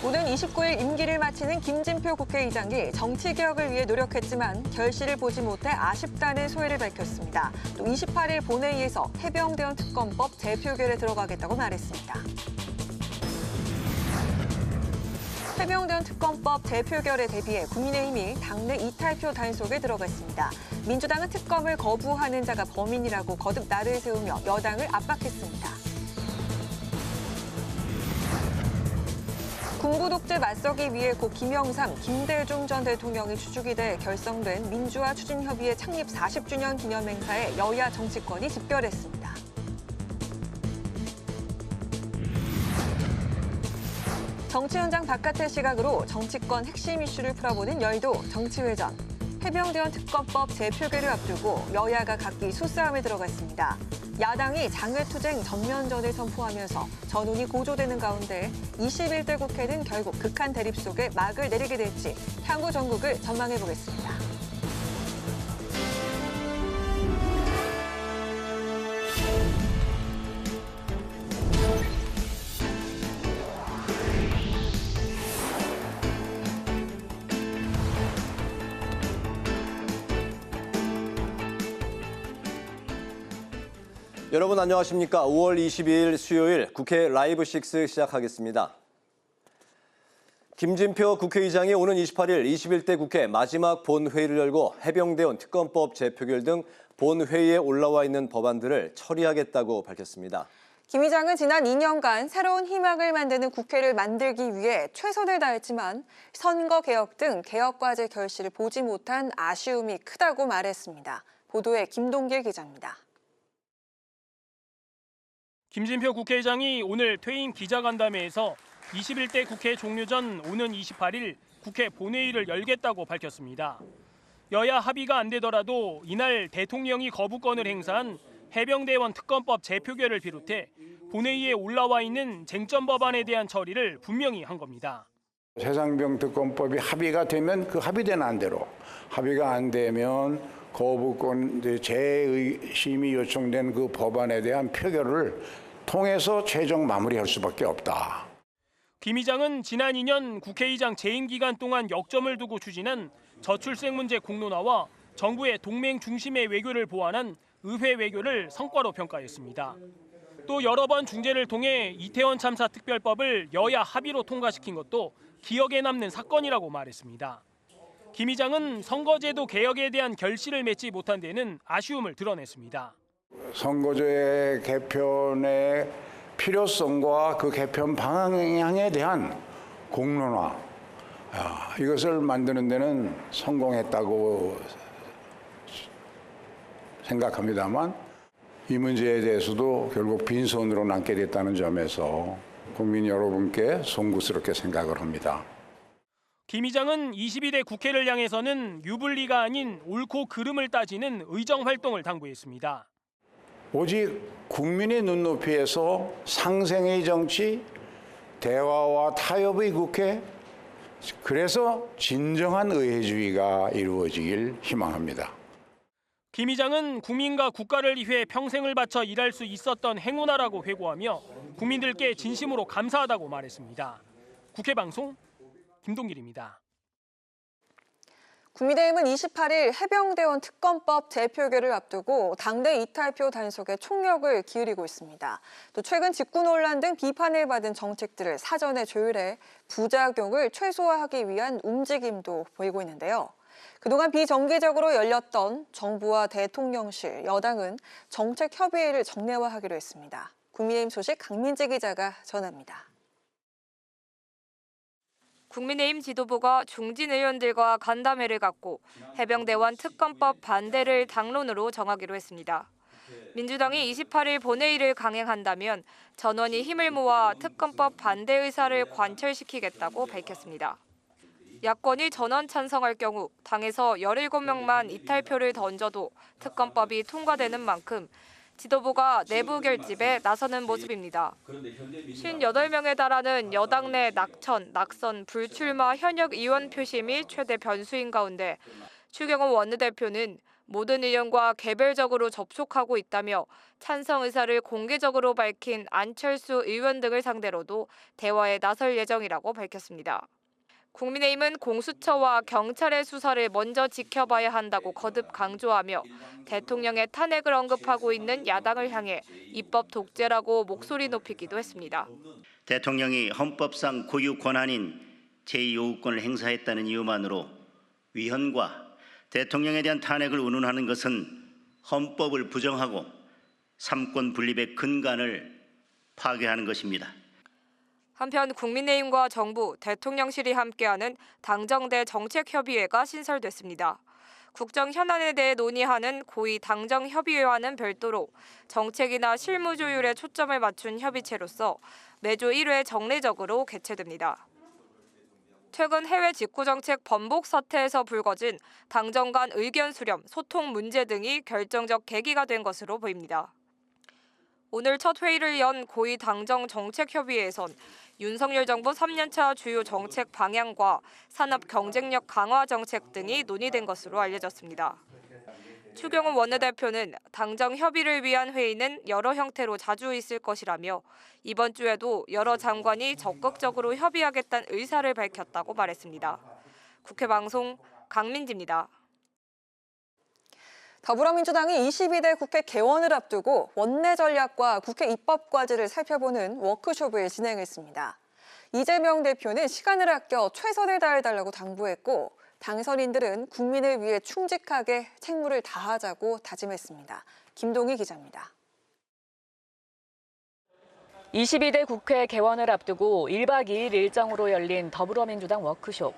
오는 29일 임기를 마치는 김진표 국회의장이 정치개혁을 위해 노력했지만 결실을 보지 못해 아쉽다는 소회를 밝혔습니다. 또 28일 본회의에서 해병대원 특검법 재표결에 들어가겠다고 말했습니다. 해병대원 특검법 재표결에 대비해 국민의힘이 당내 이탈표 단속에 들어갔습니다. 민주당은 특검을 거부하는 자가 범인이라고 거듭 날을 세우며 여당을 압박했습니다. 군부 독재 맞서기 위해 고 김영삼, 김대중 전 대통령이 추주기 돼 결성된 민주화 추진협의회 창립 40주년 기념 행사에 여야 정치권이 집결했습니다. 정치 현장 바깥의 시각으로 정치권 핵심 이슈를 풀어보는 여의도 정치회전. 해병대원 특검법 재표결을 앞두고 여야가 각기 수싸움에 들어갔습니다. 야당이 장외투쟁 전면전을 선포하면서 전운이 고조되는 가운데 21대 국회는 결국 극한 대립 속에 막을 내리게 될지 향후 전국을 전망해보겠습니다. 여러분 안녕하십니까? 5월 22일 수요일 국회 라이브 6 시작하겠습니다. 김진표 국회의장이 오는 28일 21대 국회 마지막 본회의를 열고 해병대원 특검법 재표결 등 본회의에 올라와 있는 법안들을 처리하겠다고 밝혔습니다. 김 의장은 지난 2년간 새로운 희망을 만드는 국회를 만들기 위해 최선을 다했지만 선거개혁 등 개혁과제 결실을 보지 못한 아쉬움이 크다고 말했습니다. 보도에 김동길 기자입니다. 김진표 국회의장이 오늘 퇴임 기자간담회에서 21대 국회 종료 전 오는 28일 국회 본회의를 열겠다고 밝혔습니다. 여야 합의가 안 되더라도 이날 대통령이 거부권을 행사한 해병대원 특검법 재표결을 비롯해 본회의에 올라와 있는 쟁점 법안에 대한 처리를 분명히 한 겁니다. 해상병 특검법이 합의가 되면 그 합의된 안대로, 합의가 안 되면 거부권 재의심이 요청된 그 법안에 대한 표결을 통해서 최종 마무리할 수밖에 없다. 김 의장은 지난 2년 국회의장 재임 기간 동안 역점을 두고 추진한 저출생 문제 공론화와 정부의 동맹 중심의 외교를 보완한 의회 외교를 성과로 평가했습니다. 또 여러 번 중재를 통해 이태원 참사 특별법을 여야 합의로 통과시킨 것도 기억에 남는 사건이라고 말했습니다. 김 의장은 선거제도 개혁에 대한 결실을 맺지 못한 데는 아쉬움을 드러냈습니다. 선거제 개편의 필요성과 그 개편 방향에 대한 공론화, 이것을 만드는 데는 성공했다고 생각합니다만 이 문제에 대해서도 결국 빈손으로 남게 됐다는 점에서 국민 여러분께 송구스럽게 생각을 합니다. 김 의장은 22대 국회를 향해서는 유불리가 아닌 옳고 그름을 따지는 의정 활동을 당부했습니다. 오직 국민의 눈높이에서 상생의 정치, 대화와 타협의 국회, 그래서 진정한 의회주의가 이루어지길 희망합니다. 김 의장은 국민과 국가를 위해 평생을 바쳐 일할 수 있었던 행운아라고 회고하며 국민들께 진심으로 감사하다고 말했습니다. 국회 방송 김동길입니다. 국민의힘은 28일 해병대원 특검법 재표결을 앞두고 당내 이탈표 단속에 총력을 기울이고 있습니다. 또 최근 직구 논란 등 비판을 받은 정책들을 사전에 조율해 부작용을 최소화하기 위한 움직임도 보이고 있는데요. 그동안 비정기적으로 열렸던 정부와 대통령실, 여당은 정책협의회를 정례화하기로 했습니다. 국민의힘 소식 강민지 기자가 전합니다. 국민의힘 지도부가 중진 의원들과 간담회를 갖고 해병대원 특검법 반대를 당론으로 정하기로 했습니다. 민주당이 28일 본회의를 강행한다면 전원이 힘을 모아 특검법 반대 의사를 관철시키겠다고 밝혔습니다. 야권이 전원 찬성할 경우 당에서 17명만 이탈표를 던져도 특검법이 통과되는 만큼 지도부가 내부 결집에 나서는 모습입니다. 58명에 달하는 여당 내 낙선, 불출마 현역 의원 표심이 최대 변수인 가운데 추경호 원내대표는 모든 의원과 개별적으로 접촉하고 있다며 찬성 의사를 공개적으로 밝힌 안철수 의원 등을 상대로도 대화에 나설 예정이라고 밝혔습니다. 국민의힘은 공수처와 경찰의 수사를 먼저 지켜봐야 한다고 거듭 강조하며 대통령의 탄핵을 언급하고 있는 야당을 향해 입법 독재라고 목소리 높이기도 했습니다. 대통령이 헌법상 고유 권한인 제2요구권을 행사했다는 이유만으로 위헌과 대통령에 대한 탄핵을 운운하는 것은 헌법을 부정하고 삼권 분립의 근간을 파괴하는 것입니다. 한편 국민의힘과 정부, 대통령실이 함께하는 당정대 정책협의회가 신설됐습니다. 국정 현안에 대해 논의하는 고위 당정협의회와는 별도로 정책이나 실무 조율에 초점을 맞춘 협의체로서 매주 1회 정례적으로 개최됩니다. 최근 해외 직구정책 번복 사태에서 불거진 당정 간 의견 수렴, 소통 문제 등이 결정적 계기가 된 것으로 보입니다. 오늘 첫 회의를 연 고위 당정 정책협의회에선 윤석열 정부 3년차 주요 정책 방향과 산업 경쟁력 강화 정책 등이 논의된 것으로 알려졌습니다. 추경호 원내대표는 당정 협의를 위한 회의는 여러 형태로 자주 있을 것이라며 이번 주에도 여러 장관이 적극적으로 협의하겠다는 의사를 밝혔다고 말했습니다. 국회 방송 강민지입니다. 더불어민주당이 22대 국회 개원을 앞두고 원내 전략과 국회 입법 과제를 살펴보는 워크숍을 진행했습니다. 이재명 대표는 시간을 아껴 최선을 다해달라고 당부했고 당선인들은 국민을 위해 충직하게 책무를 다하자고 다짐했습니다. 김동희 기자입니다. 22대 국회 개원을 앞두고 1박 2일 일정으로 열린 더불어민주당 워크숍.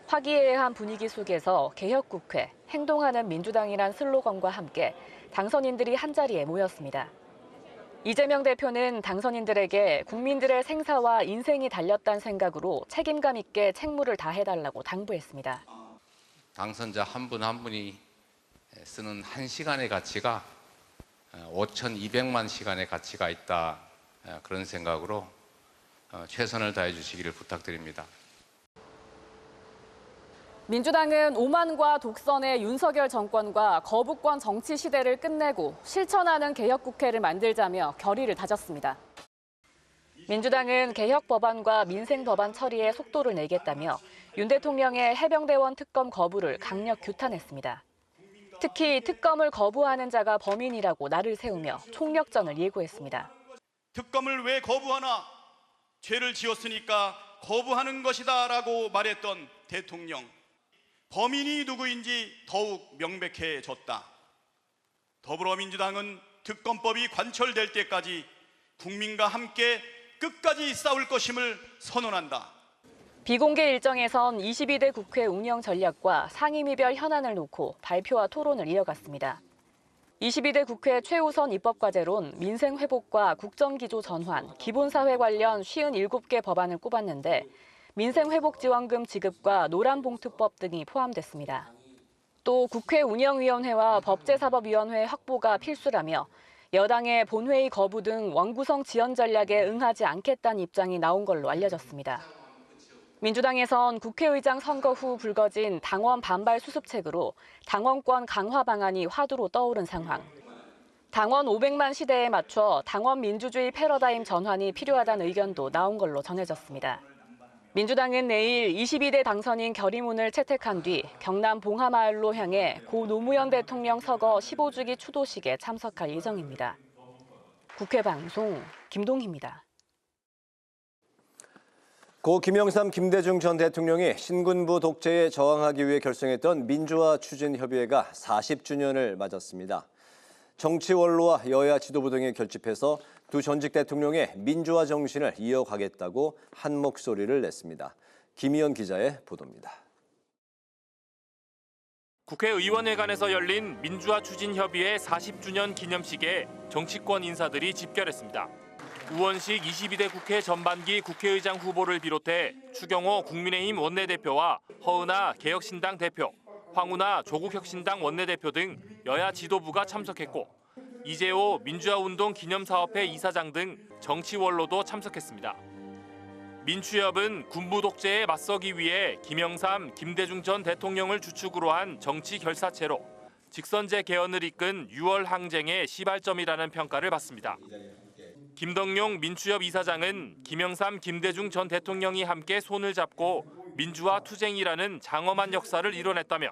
화기애애한 분위기 속에서 개혁국회, 행동하는 민주당이란 슬로건과 함께 당선인들이 한자리에 모였습니다. 이재명 대표는 당선인들에게 국민들의 생사와 인생이 달렸다는 생각으로 책임감 있게 책무를 다해달라고 당부했습니다. 당선자 한 분 한 분이 쓰는 1시간의 가치가 5,200만 시간의 가치가 있다. 그런 생각으로 최선을 다해 주시기를 부탁드립니다. 민주당은 오만과 독선의 윤석열 정권과 거부권 정치 시대를 끝내고 실천하는 개혁국회를 만들자며 결의를 다졌습니다. 민주당은 개혁 법안과 민생 법안 처리에 속도를 내겠다며 윤 대통령의 해병대원 특검 거부를 강력 규탄했습니다. 특히 특검을 거부하는 자가 범인이라고 날을 세우며 총력전을 예고했습니다. 특검을 왜 거부하나? 죄를 지었으니까 거부하는 것이다라고 말했던 대통령. 범인이 누구인지 더욱 명백해졌다. 더불어민주당은 특검법이 관철될 때까지 국민과 함께 끝까지 싸울 것임을 선언한다. 비공개 일정에선 22대 국회 운영 전략과 상임위별 현안을 놓고 발표와 토론을 이어갔습니다. 22대 국회 최우선 입법과제론 민생 회복과 국정기조 전환, 기본사회 관련 57개 법안을 꼽았는데 민생회복지원금 지급과 노란봉투법 등이 포함됐습니다. 또 국회 운영위원회와 법제사법위원회 확보가 필수라며 여당의 본회의 거부 등 원구성 지연 전략에 응하지 않겠다는 입장이 나온 걸로 알려졌습니다. 민주당에선 국회의장 선거 후 불거진 당원 반발 수습책으로 당원권 강화 방안이 화두로 떠오른 상황. 당원 500만 시대에 맞춰 당원 민주주의 패러다임 전환이 필요하다는 의견도 나온 걸로 전해졌습니다. 민주당은 내일 22대 당선인 결의문을 채택한 뒤 경남 봉하마을로 향해 고 노무현 대통령 서거 15주기 추도식에 참석할 예정입니다. 국회 방송 김동희입니다. 고 김영삼, 김대중 전 대통령이 신군부 독재에 저항하기 위해 결성했던 민주화 추진협의회가 40주년을 맞았습니다. 정치 원로와 여야 지도부 등이 결집해서 두 전직 대통령의 민주화 정신을 이어가겠다고 한 목소리를 냈습니다. 김희연 기자의 보도입니다. 국회의원회관에서 열린 민주화 추진협의회 40주년 기념식에 정치권 인사들이 집결했습니다. 우원식 22대 국회 전반기 국회의장 후보를 비롯해 추경호 국민의힘 원내대표와 허은하 개혁신당 대표, 황운하 조국혁신당 원내대표 등 여야 지도부가 참석했고 이재호 민주화운동 기념사업회 이사장 등 정치 원로도 참석했습니다. 민추협은 군부 독재에 맞서기 위해 김영삼, 김대중 전 대통령을 주축으로 한 정치 결사체로 직선제 개헌을 이끈 6월 항쟁의 시발점이라는 평가를 받습니다. 김덕용 민추협 이사장은 김영삼, 김대중 전 대통령이 함께 손을 잡고 민주화 투쟁이라는 장엄한 역사를 이뤄냈다며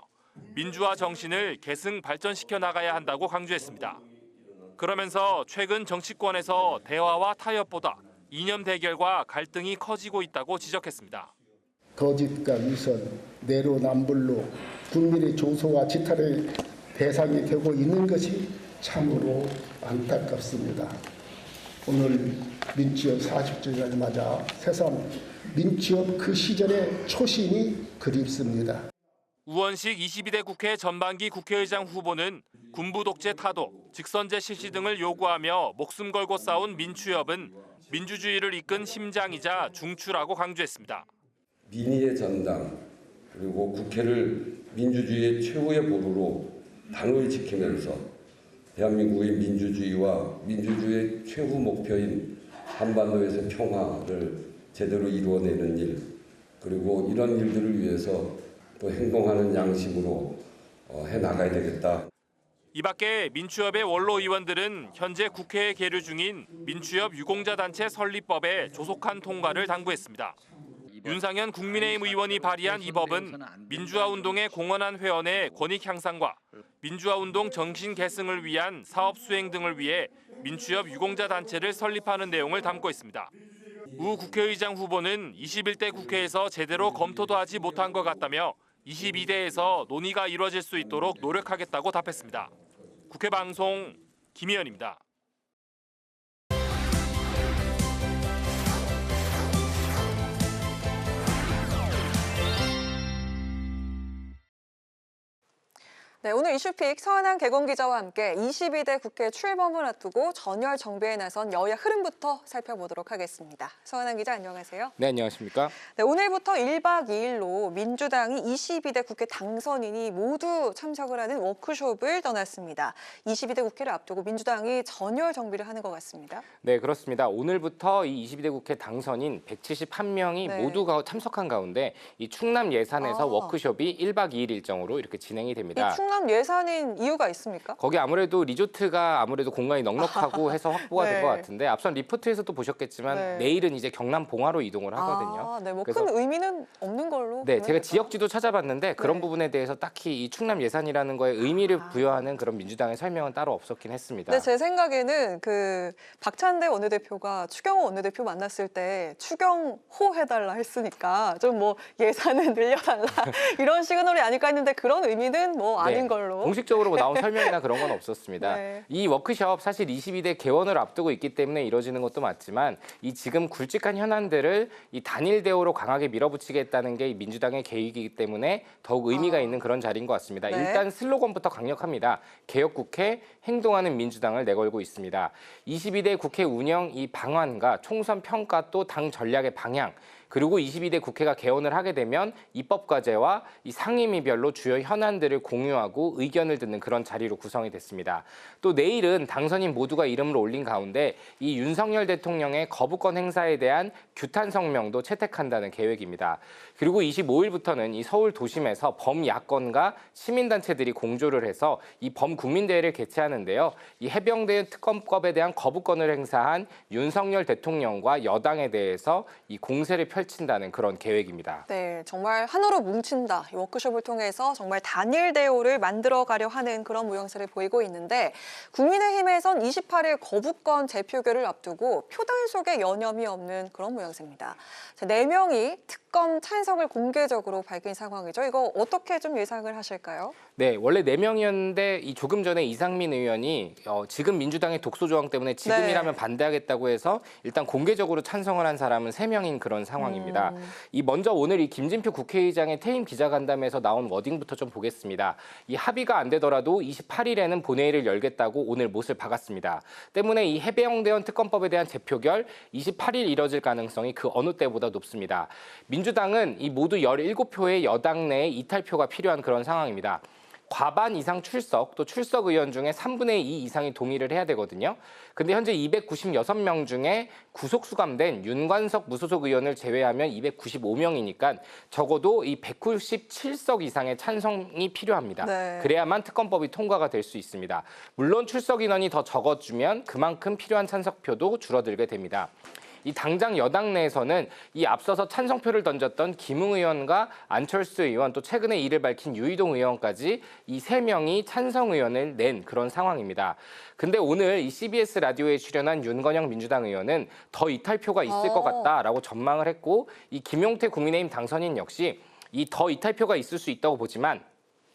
민주화 정신을 계승 발전시켜 나가야 한다고 강조했습니다. 그러면서 최근 정치권에서 대화와 타협보다 이념 대결과 갈등이 커지고 있다고 지적했습니다. 거짓과 위선, 내로남불로 국민의 조소와 지탄의 대상이 되고 있는 것이 참으로 안타깝습니다. 오늘 민주협 40주년을 맞아 새삼 민주협 그 시절의 초심이 그립습니다. 우원식 22대 국회 전반기 국회의장 후보는 군부 독재 타도, 직선제 실시 등을 요구하며 목숨 걸고 싸운 민추협은 민주주의를 이끈 심장이자 중추라고 강조했습니다. 민의의 전당 그리고 국회를 민주주의의 최후의 보루로 단호히 지키면서 대한민국의 민주주의와 민주주의의 최후 목표인 한반도에서 평화를 제대로 이루어내는 일, 그리고 이런 일들을 위해서 또 행동하는 양심으로 해나가야 되겠다. 이 밖에 민추협의 원로 의원들은 현재 국회에 계류 중인 민추협 유공자단체 설립법의 조속한 통과를 당부했습니다. 윤상현 국민의힘 의원이 발의한 이 법은 민주화운동의 공헌한 회원의 권익 향상과 민주화운동 정신 계승을 위한 사업 수행 등을 위해 민추협 유공자단체를 설립하는 내용을 담고 있습니다. 우 국회의장 후보는 21대 국회에서 제대로 검토도 하지 못한 것 같다며 22대에서 논의가 이루어질 수 있도록 노력하겠다고 답했습니다. 국회 방송 김희연입니다. 네, 오늘 이슈픽 서한한 개건 기자와 함께 22대 국회 출범을 앞두고 전열 정비에 나선 여야 흐름부터 살펴보도록 하겠습니다. 서한한 기자 안녕하세요. 네, 안녕하십니까? 네, 오늘부터 1박 2일로 민주당이 22대 국회 당선인이 모두 참석을 하는 워크숍을 떠났습니다. 22대 국회를 앞두고 민주당이 전열 정비를 하는 것 같습니다. 네, 그렇습니다. 오늘부터 이 22대 국회 당선인 171명이 네. 모두가 참석한 가운데 이 충남 예산에서 워크숍이 1박 2일 일정으로 이렇게 진행이 됩니다. 이 충남 예산인 이유가 있습니까? 거기 아무래도 리조트가 아무래도 공간이 넉넉하고 해서 확보가 네. 된 것 같은데 앞선 리포트에서도 보셨겠지만 네. 내일은 이제 경남 봉화로 이동을 하거든요. 네, 뭐 그래서 큰 의미는 없는 걸로. 네, 보여요. 제가 지역지도 찾아봤는데 그런 네. 부분에 대해서 딱히 이 충남 예산이라는 거에 의미를 부여하는 그런 민주당의 설명은 따로 없었긴 했습니다. 네, 제 생각에는 그 박찬대 원내대표가 추경호 원내대표 만났을 때 추경호 해달라 했으니까 좀 뭐 예산을 늘려달라 이런 시그널이 아닐까 했는데 그런 의미는 뭐 아닌 네, 걸로. 공식적으로 뭐 나온 설명이나 그런 건 없었습니다. 네. 이 워크숍 사실 22대 개원을 앞두고 있기 때문에 이뤄지는 것도 맞지만 이 지금 굵직한 현안들을 이 단일 대우로 강하게 밀어붙이겠다는 게 이 민주당의 계획이기 때문에 더욱 의미가 있는 그런 자리인 것 같습니다. 네. 일단 슬로건부터 강력합니다. 개혁국회, 행동하는 민주당을 내걸고 있습니다. 22대 국회 운영 이 방안과 총선 평가 또 당 전략의 방향, 그리고 22대 국회가 개원을 하게 되면 입법 과제와 이 상임위별로 주요 현안들을 공유하고 의견을 듣는 그런 자리로 구성이 됐습니다. 또 내일은 당선인 모두가 이름을 올린 가운데 이 윤석열 대통령의 거부권 행사에 대한 규탄 성명도 채택한다는 계획입니다. 그리고 25일부터는 이 서울 도심에서 범야권과 시민단체들이 공조를 해서 이 범국민대회를 개최하는데요. 이 해병대 특검법에 대한 거부권을 행사한 윤석열 대통령과 여당에 대해서 이 공세를 펼친다는 그런 계획입니다. 네, 정말 하나로 뭉친다. 이 워크숍을 통해서 정말 단일 대우를 만들어가려 하는 그런 모양새를 보이고 있는데 국민의힘에선 28일 거부권 재표결을 앞두고 표단속에 여념이 없는 그런 모양새입니다. 4명이 특검 찬성을 공개적으로 밝힌 상황이죠. 이거 어떻게 좀 예상을 하실까요? 네, 원래 4명이었는데 이 조금 전에 이상민 의원이 지금 민주당의 독소 조항 때문에 지금이라면 반대하겠다고 해서 일단 공개적으로 찬성을 한 사람은 3명인 그런 상황입니다. 이 먼저 오늘 이 김진표 국회의장의 퇴임 기자간담회에서 나온 워딩부터 좀 보겠습니다. 이 합의가 안 되더라도 28일에는 본회의를 열겠다고 오늘 못을 박았습니다. 때문에 이 해병대원 특검법에 대한 재표결 28일 이뤄질 가능성이 그 어느 때보다 높습니다. 민주당은 이 모두 17표의 여당 내에 이탈표가 필요한 그런 상황입니다. 과반 이상 출석, 또 출석 의원 중에 3분의 2 이상이 동의를 해야 되거든요. 근데 현재 296명 중에 구속 수감된 윤관석 무소속 의원을 제외하면 295명이니까 적어도 이 197석 이상의 찬성이 필요합니다. 네. 그래야만 특검법이 통과가 될 수 있습니다. 물론 출석 인원이 더 적어주면 그만큼 필요한 찬성표도 줄어들게 됩니다. 이 당장 여당 내에서는 이 앞서서 찬성표를 던졌던 김웅 의원과 안철수 의원, 또 최근에 이를 밝힌 유이동 의원까지 이 3명이 찬성 의원을 낸 그런 상황입니다. 근데 오늘 이 CBS 라디오에 출연한 윤건영 민주당 의원은 더 이탈표가 있을 것 같다라고 전망을 했고, 이 김용태 국민의힘 당선인 역시 이 더 이탈표가 있을 수 있다고 보지만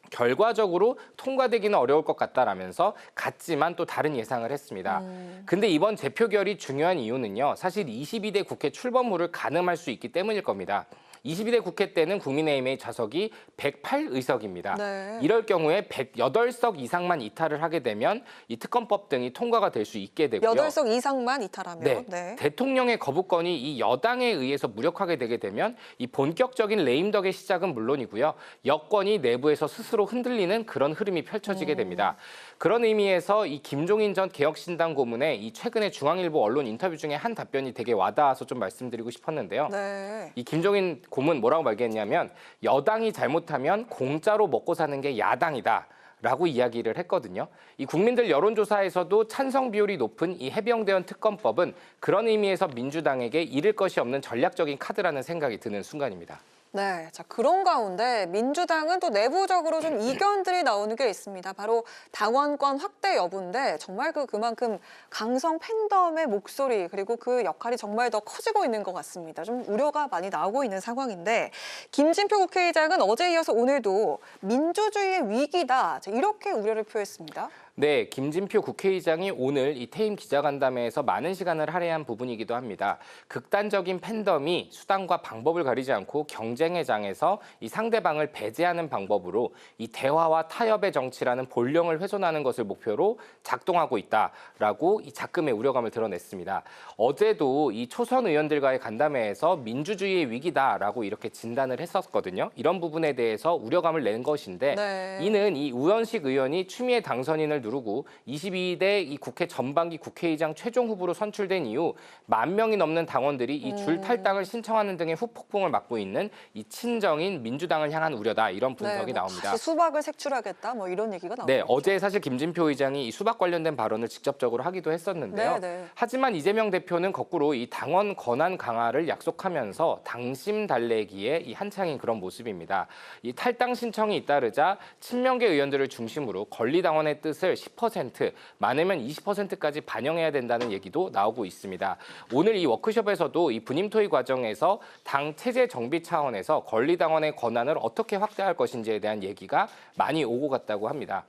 결과적으로 통과되기는 어려울 것 같다라면서 같지만 또 다른 예상을 했습니다. 근데 이번 재표결이 중요한 이유는요, 사실 22대 국회 출범물을 가늠할 수 있기 때문일 겁니다. 22대 국회 때는 국민의힘의 좌석이 108의석입니다. 네. 이럴 경우에 108석 이상만 이탈을 하게 되면 이 특검법 등이 통과가 될 수 있게 되고요. 8석 이상만 이탈하면. 네. 네. 대통령의 거부권이 이 여당에 의해서 무력하게 되게 되면 이 본격적인 레임덕의 시작은 물론이고요. 여권이 내부에서 스스로 흔들리는 그런 흐름이 펼쳐지게 됩니다. 그런 의미에서 이 김종인 전 개혁신당 고문의 이 최근에 중앙일보 언론 인터뷰 중에 한 답변이 되게 와닿아서 좀 말씀드리고 싶었는데요. 네. 이 김종인 고문 뭐라고 말했냐면 여당이 잘못하면 공짜로 먹고 사는 게 야당이다. 라고 이야기를 했거든요. 이 국민들 여론조사에서도 찬성 비율이 높은 이 해병대원 특검법은 그런 의미에서 민주당에게 잃을 것이 없는 전략적인 카드라는 생각이 드는 순간입니다. 네, 자 그런 가운데 민주당은 또 내부적으로 좀 이견들이 나오는 게 있습니다. 바로 당원권 확대 여부인데 정말 그만큼 강성 팬덤의 목소리 그리고 그 역할이 정말 더 커지고 있는 것 같습니다. 좀 우려가 많이 나오고 있는 상황인데 김진표 국회의장은 어제 이어서 오늘도 민주주의의 위기다 이렇게 우려를 표했습니다. 네, 김진표 국회의장이 오늘 이 퇴임 기자간담회에서 많은 시간을 할애한 부분이기도 합니다. 극단적인 팬덤이 수단과 방법을 가리지 않고 경쟁의 장에서 이 상대방을 배제하는 방법으로 이 대화와 타협의 정치라는 본령을 훼손하는 것을 목표로 작동하고 있다라고 이 작금의 우려감을 드러냈습니다. 어제도 이 초선 의원들과의 간담회에서 민주주의의 위기다라고 이렇게 진단을 했었거든요. 이런 부분에 대해서 우려감을 낸 것인데 네. 이는 이 우현식 의원이 추미애 당선인을 누르고 22대 이 국회 전반기 국회의장 최종 후보로 선출된 이후 10,000명이 넘는 당원들이 이 줄 탈당을 신청하는 등의 후폭풍을 맞고 있는 이 친정인 민주당을 향한 우려다 이런 분석이 나옵니다. 다시 수박을 색출하겠다 뭐 이런 얘기가 나오고 네, 어제 사실 김진표 의장이 이 수박 관련된 발언을 직접적으로 하기도 했었는데요. 하지만 이재명 대표는 거꾸로 이 당원 권한 강화를 약속하면서 당심 달래기에 이 한창인 그런 모습입니다. 이 탈당 신청이 잇따르자 친명계 의원들을 중심으로 권리당원의 뜻을 10%, 많으면 20%까지 반영해야 된다는 얘기도 나오고 있습니다. 오늘 이 워크숍에서도 이 분임 토의 과정에서 당 체제 정비 차원에서 권리당원의 권한을 어떻게 확대할 것인지에 대한 얘기가 많이 오고 갔다고 합니다.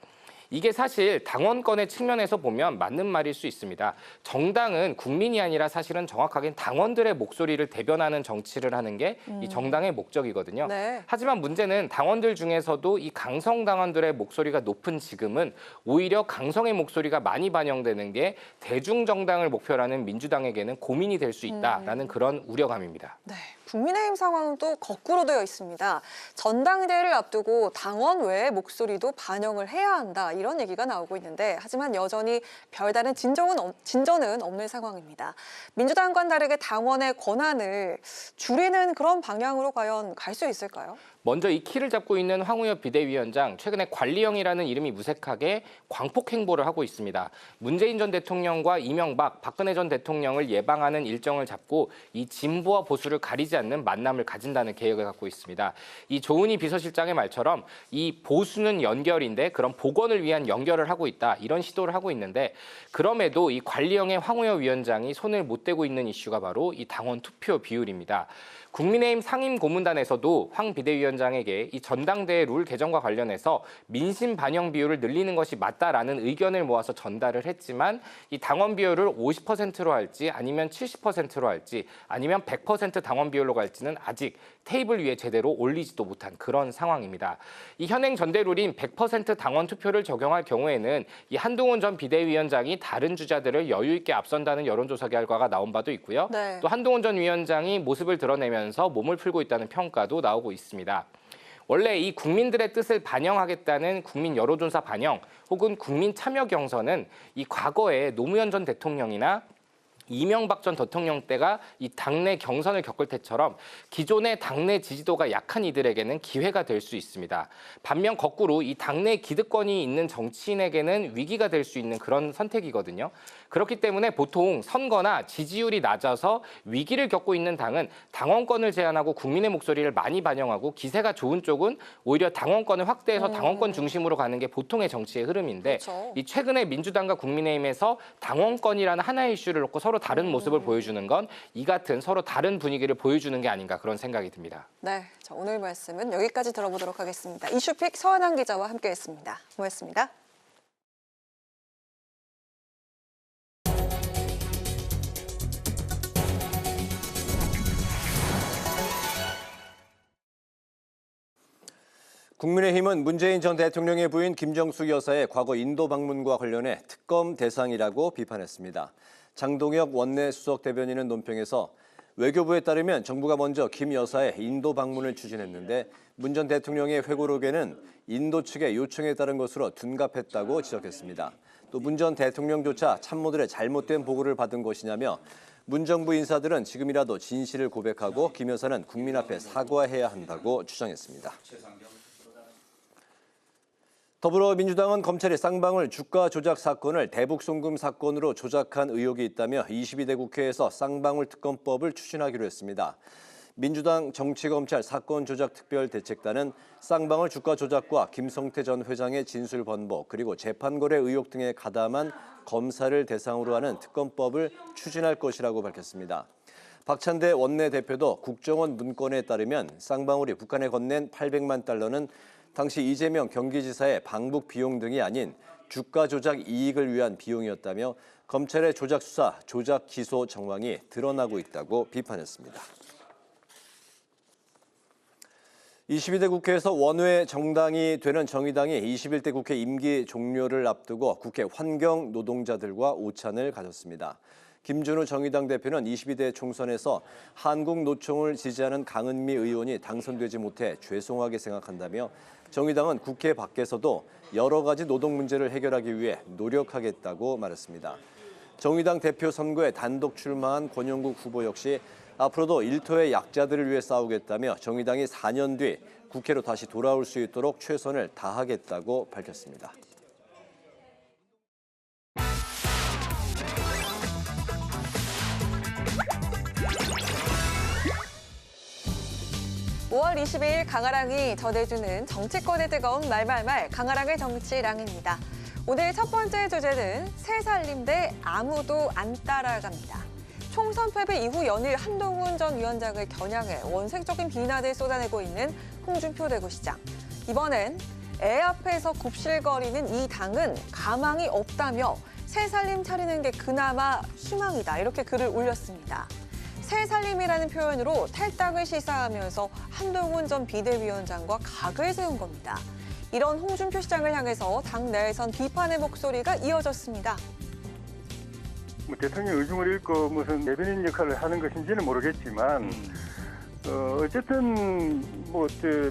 이게 사실 당원권의 측면에서 보면 맞는 말일 수 있습니다. 정당은 국민이 아니라 사실은 정확하게 당원들의 목소리를 대변하는 정치를 하는 게 이 정당의 목적이거든요. 네. 하지만 문제는 당원들 중에서도 이 강성 당원들의 목소리가 높은 지금은 오히려 강성의 목소리가 많이 반영되는 게 대중정당을 목표라는 민주당에게는 고민이 될 수 있다라는 그런 우려감입니다. 네. 국민의힘 상황은 또 거꾸로 되어 있습니다. 전당대회를 앞두고 당원 외의 목소리도 반영을 해야 한다. 이런 얘기가 나오고 있는데 하지만 여전히 별다른 진전은 없는 상황입니다. 민주당과는 다르게 당원의 권한을 줄이는 그런 방향으로 과연 갈 수 있을까요? 먼저 이 키를 잡고 있는 황우엽 비대위원장, 최근에 관리형이라는 이름이 무색하게 광폭 행보를 하고 있습니다. 문재인 전 대통령과 이명박, 박근혜 전 대통령을 예방하는 일정을 잡고 이 진보와 보수를 가리지 않는 만남을 가진다는 계획을 갖고 있습니다. 이 조은희 비서실장의 말처럼 이 보수는 연결인데 그런 복원을 위한 연결을 하고 있다. 이런 시도를 하고 있는데 그럼에도 이 관리형의 황우엽 위원장이 손을 못 대고 있는 이슈가 바로 이 당원 투표 비율입니다. 국민의힘 상임고문단에서도 황 비대위원장에게 이 전당대회 룰 개정과 관련해서 민심 반영 비율을 늘리는 것이 맞다라는 의견을 모아서 전달을 했지만 이 당원 비율을 50%로 할지 아니면 70%로 할지 아니면 100% 당원 비율로 갈지는 아직 테이블 위에 제대로 올리지도 못한 그런 상황입니다. 이 현행 전대 룰인 100% 당원 투표를 적용할 경우에는 이 한동훈 전 비대위원장이 다른 주자들을 여유 있게 앞선다는 여론조사 결과가 나온 바도 있고요. 네. 또 한동훈 전 위원장이 모습을 드러내면서 몸을 풀고 있다는 평가도 나오고 있습니다. 원래 이 국민들의 뜻을 반영하겠다는 국민 여론조사 반영 혹은 국민 참여 경선은 이 과거에 노무현 전 대통령이나 이명박 전 대통령 때가 이 당내 경선을 겪을 때처럼 기존의 당내 지지도가 약한 이들에게는 기회가 될 수 있습니다. 반면 거꾸로 이 당내 기득권이 있는 정치인에게는 위기가 될 수 있는 그런 선택이거든요. 그렇기 때문에 보통 선거나 지지율이 낮아서 위기를 겪고 있는 당은 당원권을 제한하고 국민의 목소리를 많이 반영하고 기세가 좋은 쪽은 오히려 당원권을 확대해서 당원권 중심으로 가는 게 보통의 정치의 흐름인데 그렇죠. 이 최근에 민주당과 국민의힘에서 당원권이라는 하나의 이슈를 놓고 서로 다른 모습을 보여주는 건 이 같은 서로 다른 분위기를 보여주는 게 아닌가 그런 생각이 듭니다. 네, 자, 오늘 말씀은 여기까지 들어보도록 하겠습니다. 이슈픽 서한한 기자와 함께했습니다. 고맙습니다. 국민의힘은 문재인 전 대통령의 부인 김정숙 여사의 과거 인도 방문과 관련해 특검 대상이라고 비판했습니다. 장동혁 원내 수석 대변인은 논평에서 외교부에 따르면 정부가 먼저 김 여사의 인도 방문을 추진했는데 문 전 대통령의 회고록에는 인도 측의 요청에 따른 것으로 둔갑했다고 지적했습니다. 또 문 전 대통령조차 참모들의 잘못된 보고를 받은 것이냐며 문 정부 인사들은 지금이라도 진실을 고백하고 김 여사는 국민 앞에 사과해야 한다고 주장했습니다. 더불어민주당은 검찰이 쌍방울 주가 조작 사건을 대북 송금 사건으로 조작한 의혹이 있다며 22대 국회에서 쌍방울 특검법을 추진하기로 했습니다. 민주당 정치검찰 사건조작특별대책단은 쌍방울 주가 조작과 김성태 전 회장의 진술 번복 그리고 재판 거래 의혹 등에 가담한 검사를 대상으로 하는 특검법을 추진할 것이라고 밝혔습니다. 박찬대 원내대표도 국정원 문건에 따르면 쌍방울이 북한에 건넨 800만 달러는 당시 이재명 경기지사의 방북 비용 등이 아닌 주가 조작 이익을 위한 비용이었다며 검찰의 조작 수사, 조작 기소 정황이 드러나고 있다고 비판했습니다. 22대 국회에서 원외 정당이 되는 정의당이 21대 국회 임기 종료를 앞두고 국회 환경 노동자들과 오찬을 가졌습니다. 김준우 정의당 대표는 22대 총선에서 한국노총을 지지하는 강은미 의원이 당선되지 못해 죄송하게 생각한다며 정의당은 국회 밖에서도 여러 가지 노동 문제를 해결하기 위해 노력하겠다고 말했습니다. 정의당 대표 선거에 단독 출마한 권영국 후보 역시 앞으로도 일터의 약자들을 위해 싸우겠다며 정의당이 4년 뒤 국회로 다시 돌아올 수 있도록 최선을 다하겠다고 밝혔습니다. (5월 22일) 강아랑이 전해주는 정치권의 뜨거운 말말말 강아랑의 정치랑입니다. 오늘 첫 번째 주제는 새살림 대 아무도 안 따라갑니다. 총선 패배 이후 연일 한동훈 전 위원장을 겨냥해 원색적인 비난을 쏟아내고 있는 홍준표 대구시장. 이번엔 애 앞에서 굽실거리는 이 당은 가망이 없다며 새살림 차리는 게 그나마 희망이다 이렇게 글을 올렸습니다. 새살림이라는 표현으로 탈당을 시사하면서 한동훈 전 비대위원장과 각을 세운 겁니다. 이런 홍준표 시장을 향해서 당 내에선 비판의 목소리가 이어졌습니다. 대통령 의중을 읽고 무슨 내변인 역할을 하는 것인지는 모르겠지만 어쨌든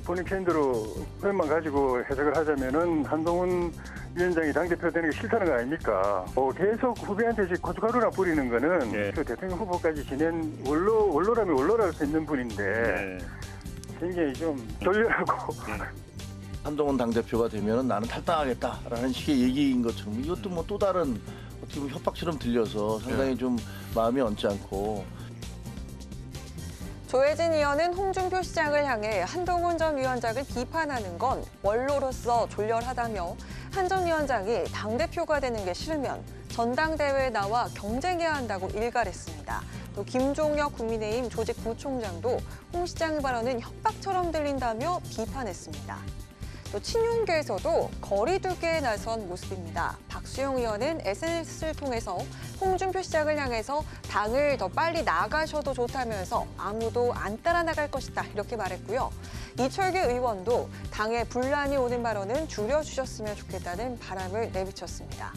본인 편대로 표현만 가지고 해석을 하자면은 한동훈 위원장이 당대표 되는 게 싫다는 거 아닙니까? 계속 후배한테 고춧가루나 뿌리는 거는 그 대통령 후보까지 지낸 원로라면 원로라고 할 수 있는 분인데 굉장히 좀 졸렬하고 한동훈 당대표가 되면 나는 탈당하겠다라는 식의 얘기인 것처럼 이것도 또 다른 어떻게 보면 협박처럼 들려서 상당히 좀 마음이 얹지 않고. 조혜진 의원은 홍준표 시장을 향해 한동훈 전 위원장을 비판하는 건 원로로서 졸렬하다며 한 전 위원장이 당대표가 되는 게 싫으면 전당대회에 나와 경쟁해야 한다고 일갈했습니다. 또 김종혁 국민의힘 조직부총장도 홍 시장의 발언은 협박처럼 들린다며 비판했습니다. 또 친윤계에서도 거리두기에 나선 모습입니다. 박수영 의원은 SNS를 통해서 홍준표 시장을 향해서 당을 더 빨리 나가셔도 좋다면서 아무도 안 따라 나갈 것이다 이렇게 말했고요. 이철규 의원도 당에 분란이 오는 발언은 줄여주셨으면 좋겠다는 바람을 내비쳤습니다.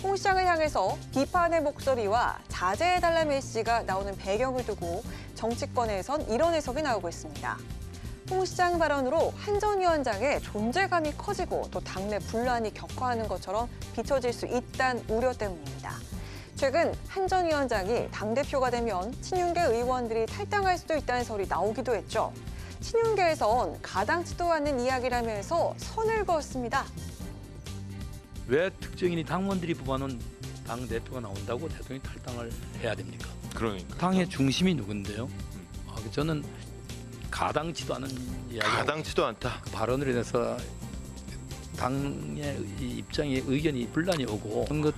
홍 시장을 향해서 비판의 목소리와 자제해달라 메시지가 나오는 배경을 두고 정치권에선 이런 해석이 나오고 있습니다. 홍 시장 발언으로 한 전 위원장의 존재감이 커지고 또 당내 분란이 격화하는 것처럼 비춰질 수 있다는 우려 때문입니다. 최근 한 전 위원장이 당대표가 되면 친윤계 의원들이 탈당할 수도 있다는 설이 나오기도 했죠. 친윤계에선 가당치도 않는 이야기라면서 선을 그었습니다. 왜 특정인이 당원들이 뽑아놓은 당대표가 나온다고 대통령이 탈당을 해야 됩니까? 그러니까. 당의 중심이 누군데요? 저는 가당치도 않은 이야기. 가당치도 않다. 그 발언을 인해서 당의 입장에 의견이 분란이 오고 그런 것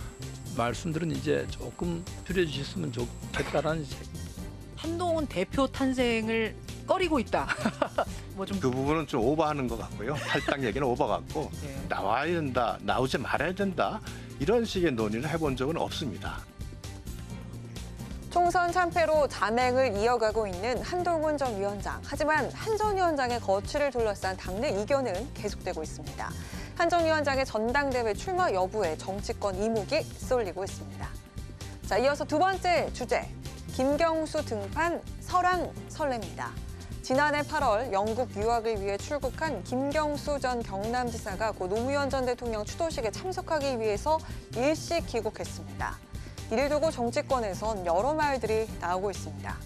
말씀들은 이제 조금 줄여주셨으면 좋겠다라는. 한동훈 대표 탄생을 꺼리고 있다. 그 부분은 좀 오버하는 것 같고요. 탈당 얘기는 오버 같고 나와야 된다, 나오지 말아야 된다 이런 식의 논의를 해본 적은 없습니다. 총선 참패로 잔행을 이어가고 있는 한동훈 전 위원장. 하지만 한 전 위원장의 거취를 둘러싼 당내 이견은 계속되고 있습니다. 한 전 위원장의 전당대회 출마 여부에 정치권 이목이 쏠리고 있습니다. 자, 이어서 두 번째 주제, 김경수 등판 설왕설래입니다. 지난해 8월 영국 유학을 위해 출국한 김경수 전 경남지사가 고 노무현 전 대통령 추도식에 참석하기 위해서 일시 귀국했습니다. 이를 두고 정치권에선 여러 말들이 나오고 있습니다.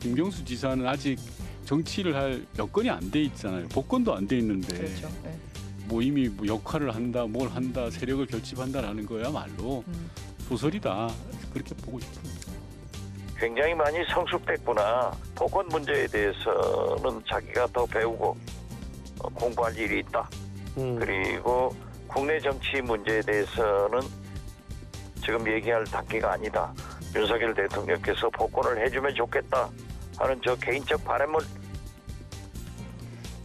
김경수 지사는 아직 정치를 할 여건이 안 돼 있잖아요. 복권도 안 돼 있는데 그렇죠. 네. 뭐 이미 뭐 역할을 한다, 뭘 한다, 세력을 결집한다라는 거야말로 소설이다. 그렇게 보고 싶어요. 굉장히 많이 성숙됐구나. 복권 문제에 대해서는 자기가 더 배우고 공부할 일이 있다. 그리고 국내 정치 문제에 대해서는 지금 얘기할 단계가 아니다. 윤석열 대통령께서 복권을 해주면 좋겠다 하는 저 개인적 바람을.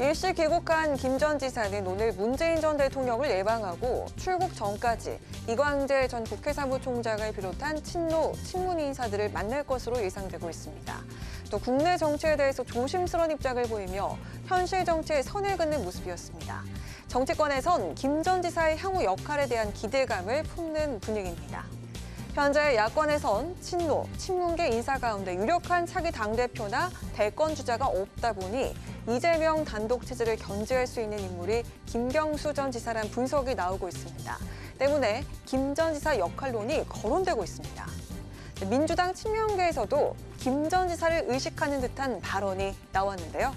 일시 귀국한 김 전 지사는 오늘 문재인 전 대통령을 예방하고 출국 전까지 이광재 전 국회 사무총장을 비롯한 친노, 친문 인사들을 만날 것으로 예상되고 있습니다. 또 국내 정치에 대해서 조심스러운 입장을 보이며 현실 정치에 선을 긋는 모습이었습니다. 정치권에선 김 전 지사의 향후 역할에 대한 기대감을 품는 분위기입니다. 현재 야권에선 친노, 친문계 인사 가운데 유력한 차기 당대표나 대권 주자가 없다 보니 이재명 단독 체제를 견제할 수 있는 인물이 김경수 전 지사란 분석이 나오고 있습니다. 때문에 김 전 지사 역할론이 거론되고 있습니다. 민주당 친명계에서도 김 전 지사를 의식하는 듯한 발언이 나왔는데요.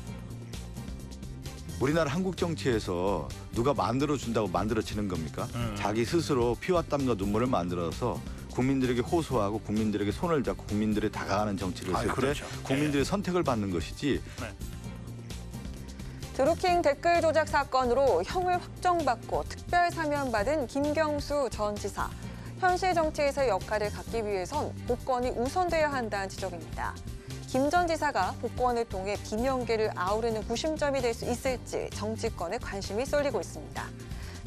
우리나라 한국 정치에서 누가 만들어준다고 만들어지는 겁니까? 자기 스스로 피와 땀과 눈물을 만들어서 국민들에게 호소하고 국민들에게 손을 잡고 국민들에 다가가는 정치를 했을 그렇죠. 때 국민들의 선택을 받는 것이지. 드루킹 댓글 조작 사건으로 형을 확정받고 특별 사면받은 김경수 전 지사. 현실 정치에서의 역할을 갖기 위해선 복권이 우선돼야 한다는 지적입니다. 김 전 지사가 복권을 통해 비명계를 아우르는 구심점이 될 수 있을지 정치권에 관심이 쏠리고 있습니다.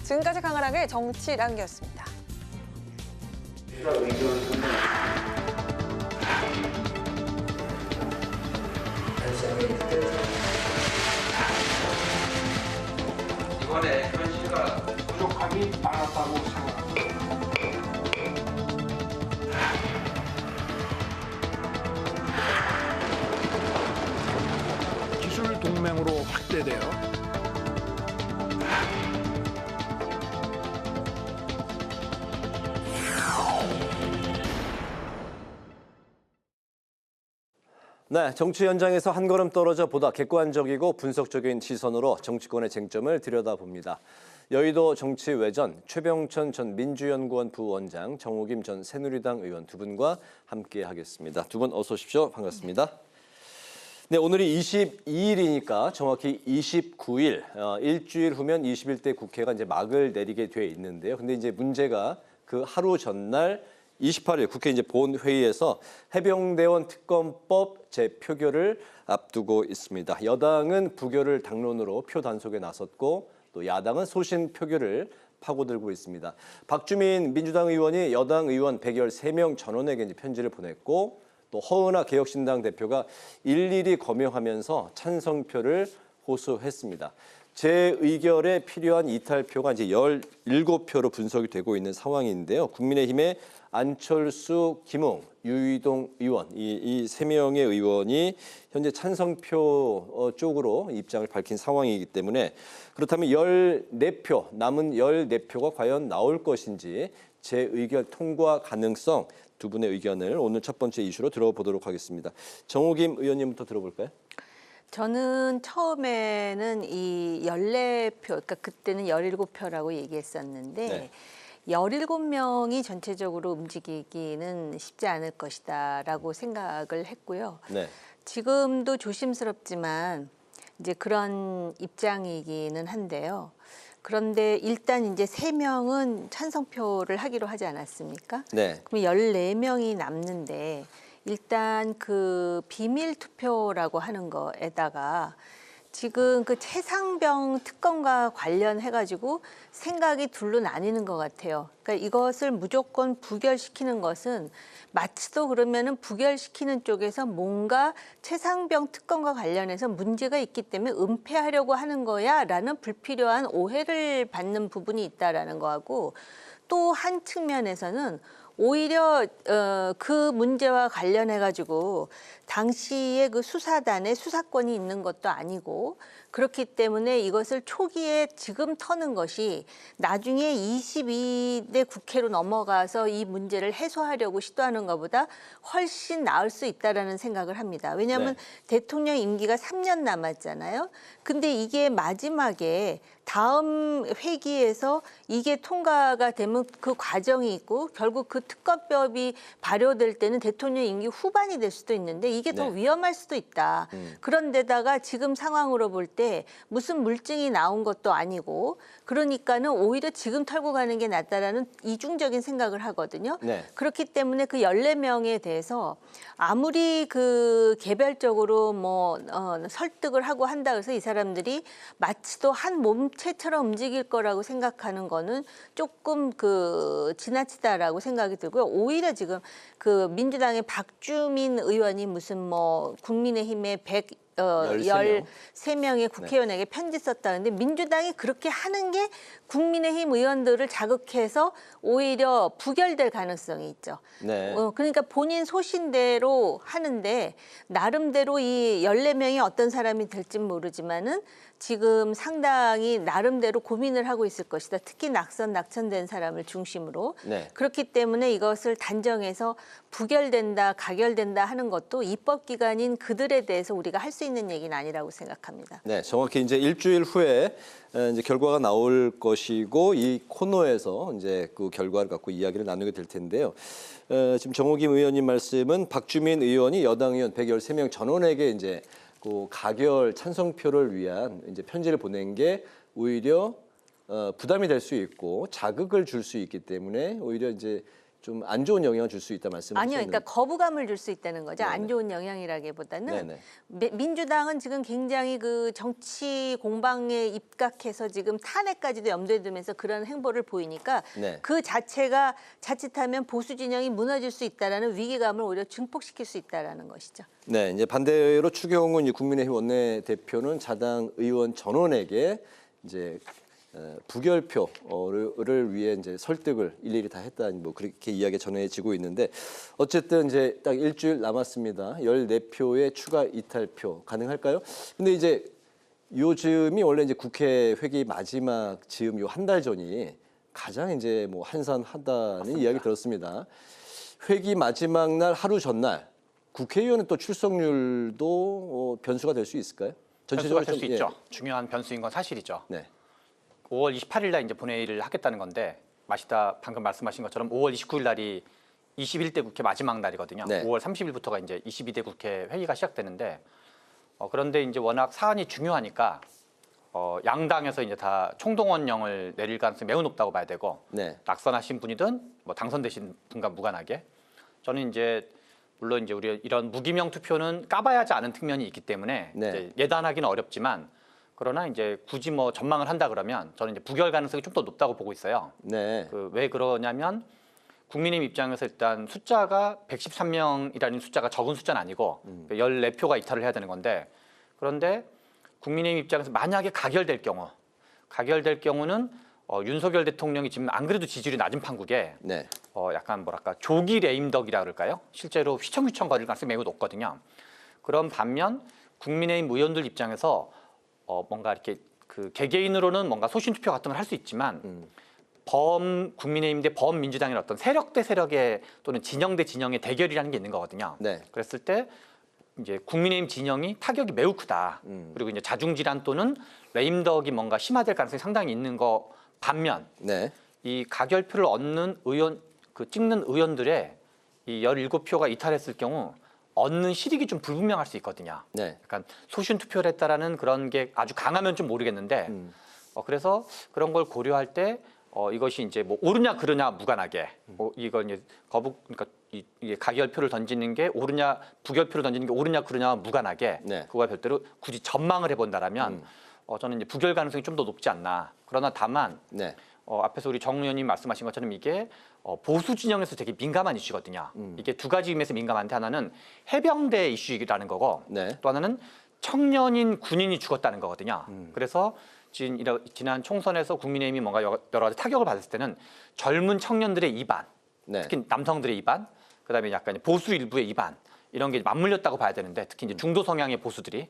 지금까지 강하랑의 정치랑이었습니다. 이번에 현실과 부족함이 많았다고 생각합니다. 기술 동맹으로 확대되어 네, 정치 현장에서 한 걸음 떨어져 보다 객관적이고 분석적인 시선으로 정치권의 쟁점을 들여다봅니다. 여의도 정치외전 최병천 전 민주연구원 부원장, 정호김 전 새누리당 의원 두 분과 함께하겠습니다. 두 분 어서 오십시오. 반갑습니다. 네, 오늘이 22일이니까 정확히 29일, 일주일 후면 21대 국회가 이제 막을 내리게 돼 있는데요. 근데 이제 문제가 그 하루 전날 28일 국회 이제 본회의에서 해병대원 특검법 재표결을 앞두고 있습니다. 여당은 부결을 당론으로 표 단속에 나섰고 또 야당은 소신 표결을 파고들고 있습니다. 박주민 민주당 의원이 여당 의원 113명 전원에게 이제 편지를 보냈고 또 허은하 개혁신당 대표가 일일이 거명하면서 찬성표를 호소했습니다. 재의결에 필요한 이탈표가 이제 17표로 분석이 되고 있는 상황인데요. 국민의힘의 안철수, 김웅, 유이동 의원 이 세 명의 의원이 현재 찬성표 쪽으로 입장을 밝힌 상황이기 때문에 그렇다면 14표, 남은 14표가 과연 나올 것인지 재의결 통과 가능성 두 분의 의견을 오늘 첫 번째 이슈로 들어보도록 하겠습니다. 정호김 의원님부터 들어볼까요? 저는 처음에는 이 14표, 그러니까 그때는 17표라고 얘기했었는데 네. 17명이 전체적으로 움직이기는 쉽지 않을 것이다라고 생각을 했고요. 네. 지금도 조심스럽지만 이제 그런 입장이기는 한데요. 그런데 일단 이제 3명은 찬성표를 하기로 하지 않았습니까? 네. 그럼 14명이 남는데 일단 그 비밀 투표라고 하는 거에다가 지금 그 최상병 특검과 관련해 가지고 생각이 둘로 나뉘는 것 같아요. 그러니까 이것을 무조건 부결시키는 것은 마치도 그러면은 부결시키는 쪽에서 뭔가 최상병 특검과 관련해서 문제가 있기 때문에 은폐하려고 하는 거야라는 불필요한 오해를 받는 부분이 있다라는 거하고 또 한 측면에서는 오히려 그 문제와 관련해 가지고 당시에 그 수사단에 수사권이 있는 것도 아니고 그렇기 때문에 이것을 초기에 지금 터는 것이 나중에 22대 국회로 넘어가서 이 문제를 해소하려고 시도하는 것보다 훨씬 나을 수 있다라는 생각을 합니다. 왜냐하면 대통령 임기가 3년 남았잖아요. 근데 이게 마지막에 다음 회기에서 이게 통과가 되면 그 과정이 있고 결국 그 특검법이 발효될 때는 대통령 임기 후반이 될 수도 있는데 이게 더 위험할 수도 있다. 그런데다가 지금 상황으로 볼 때 무슨 물증이 나온 것도 아니고 그러니까는 오히려 지금 털고 가는 게 낫다라는 이중적인 생각을 하거든요. 네. 그렇기 때문에 그 14명에 대해서 아무리 그 개별적으로 뭐 설득을 하고 한다 그래서 이 사람들이 마치도 한 몸체처럼 움직일 거라고 생각하는 거는 조금 그 지나치다라고 생각이 들고요. 오히려 지금 그 민주당의 박주민 의원이 무슨 뭐 국민의힘의 13명의 국회의원에게 편지 썼다는데 민주당이 그렇게 하는 게 국민의힘 의원들을 자극해서 오히려 부결될 가능성이 있죠. 네. 그러니까 본인 소신대로 하는데 나름대로 이 14명이 어떤 사람이 될진 모르지만은 지금 상당히 나름대로 고민을 하고 있을 것이다. 특히 낙선된 사람을 중심으로. 네. 그렇기 때문에 이것을 단정해서 부결된다, 가결된다 하는 것도 입법기관인 그들에 대해서 우리가 할 수 있는 얘기는 아니라고 생각합니다. 네, 정확히 이제 일주일 후에 이제 결과가 나올 것이고 이 코너에서 이제 그 결과를 갖고 이야기를 나누게 될 텐데요. 지금 정호김 의원님 말씀은 박주민 의원이 여당 의원 113명 전원에게 이제 그 가결 찬성표를 위한 이제 편지를 보낸 게 오히려 부담이 될 수 있고 자극을 줄 수 있기 때문에 오히려 이제 좀 안 좋은 영향을 줄 수 있다 말씀하셨는데 아니요, 그러니까 거부감을 줄 수 있다는 거죠. 네네. 안 좋은 영향이라기보다는 네네. 민주당은 지금 굉장히 그 정치 공방에 입각해서 지금 탄핵까지도 염두에 두면서 그런 행보를 보이니까 네. 그 자체가 자칫하면 보수 진영이 무너질 수 있다라는 위기감을 오히려 증폭시킬 수 있다라는 것이죠. 네, 이제 반대로 추경호 국민의힘 원내대표는 자당 의원 전원에게 이제 부결표를 위해 이제 설득을 일일이 다 했다, 뭐 그렇게 이야기 전해지고 있는데 어쨌든 이제 딱 일주일 남았습니다. 14표의 추가 이탈표 가능할까요? 근데 이제 요즘이 원래 이제 국회 회기 마지막 즈음 요 한 달 전이 가장 이제 뭐 한산하다는 맞습니다. 이야기 들었습니다. 회기 마지막 날 하루 전날 국회의원은 또 출석률도 변수가 될 수 있을까요? 변수가 될 수 있죠. 중요한 변수인 건 사실이죠. 네. 5월 28일 날 이제 본회의를 하겠다는 건데 방금 말씀하신 것처럼 5월 29일 날이 21대 국회 마지막 날이거든요. 네. 5월 30일부터가 이제 22대 국회 회의가 시작되는데 그런데 이제 워낙 사안이 중요하니까 양당에서 이제 다 총동원령을 내릴 가능성이 매우 높다고 봐야 되고 낙선하신 분이든 뭐 당선되신 분과 무관하게 저는 이제 물론 이제 우리 이런 무기명 투표는 까봐야 하지 않은 측면이 있기 때문에 이제 예단하기는 어렵지만 그러나 이제 굳이 뭐 전망을 한다 그러면 저는 이제 부결 가능성이 좀 더 높다고 보고 있어요. 네. 왜 그러냐면 국민의힘 입장에서 일단 숫자가 113명이라는 숫자가 적은 숫자는 아니고 14표가 이탈을 해야 되는 건데 그런데 국민의힘 입장에서 만약에 가결될 경우는 윤석열 대통령이 지금 안 그래도 지지율이 낮은 판국에 약간 뭐랄까 조기 레임덕이라 그럴까요? 실제로 휘청휘청거릴 가능성이 매우 높거든요. 그런 반면 국민의힘 의원들 입장에서 뭔가 이렇게 그 개개인으로는 뭔가 소신 투표 같은 걸 할 수 있지만 국민의힘 대 범민주당의 어떤 세력 대 세력의 또는 진영 대 진영의 대결이라는 게 있는 거거든요. 그랬을 때 이제 국민의힘 진영이 타격이 매우 크다. 그리고 이제 자중질환 또는 레임덕이 뭔가 심화될 가능성이 상당히 있는 거 반면 이 가결표를 얻는 찍는 의원들의 이 17표가 이탈했을 경우 얻는 실익이 좀 불분명할 수 있거든요. 약간 소신 투표를 했다라는 그런 게 아주 강하면 좀 모르겠는데 그래서 그런 걸 고려할 때 이것이 이제 뭐 옳으냐 그르냐 무관하게 이건 이제 그러니까 이게 가결표를 던지는 게 옳으냐 부결표를 던지는 게 옳으냐 그르냐 무관하게 그거와 별도로 굳이 전망을 해본다라면 저는 이제 부결 가능성이 좀 더 높지 않나. 그러나 다만 앞에서 우리 정 의원님 말씀하신 것처럼 이게 보수 진영에서 되게 민감한 이슈거든요. 이게 두 가지 의미에서 민감한데 하나는 해병대 이슈라는 거고 또 하나는 청년인 군인이 죽었다는 거거든요. 그래서 지난 총선에서 국민의힘이 뭔가 여러 가지 타격을 받았을 때는 젊은 청년들의 이반, 특히 남성들의 이반, 그다음에 약간 보수 일부의 이반 이런 게 맞물렸다고 봐야 되는데 특히 이제 중도 성향의 보수들이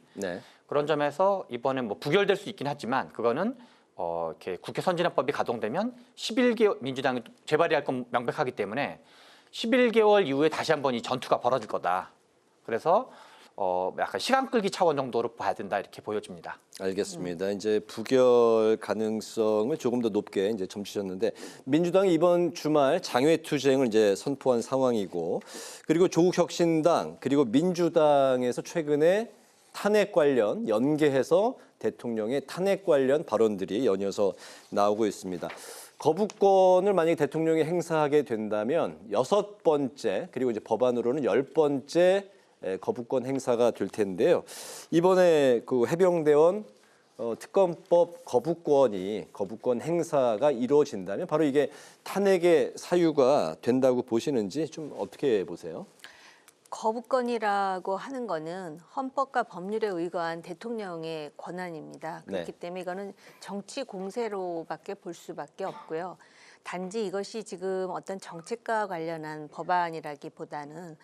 그런 점에서 이번에 뭐 부결될 수 있긴 하지만 그거는 이렇게 국회 선진화법이 가동되면 11개월 민주당이 재발의할 건 명백하기 때문에 11개월 이후에 다시 한번 이 전투가 벌어질 거다. 그래서 약간 시간 끌기 차원 정도로 봐야 된다 이렇게 보여집니다. 알겠습니다. 이제 부결 가능성을 조금 더 높게 이제 점치셨는데 민주당이 이번 주말 장외 투쟁을 이제 선포한 상황이고 그리고 조국혁신당 그리고 민주당에서 최근에 탄핵 관련 연계해서 대통령의 탄핵 관련 발언들이 연이어서 나오고 있습니다. 거부권을 만약에 대통령이 행사하게 된다면 6번째 그리고 이제 법안으로는 10번째 거부권 행사가 될 텐데요. 이번에 그 해병대원 특검법 거부권 행사가 이루어진다면 바로 이게 탄핵의 사유가 된다고 보시는지 좀 어떻게 보세요? 거부권이라고 하는 거는 헌법과 법률에 의거한 대통령의 권한입니다. 그렇기 때문에 이거는 정치 공세로밖에 볼 수밖에 없고요. 단지 이것이 지금 어떤 정책과 관련한 법안이라기보다는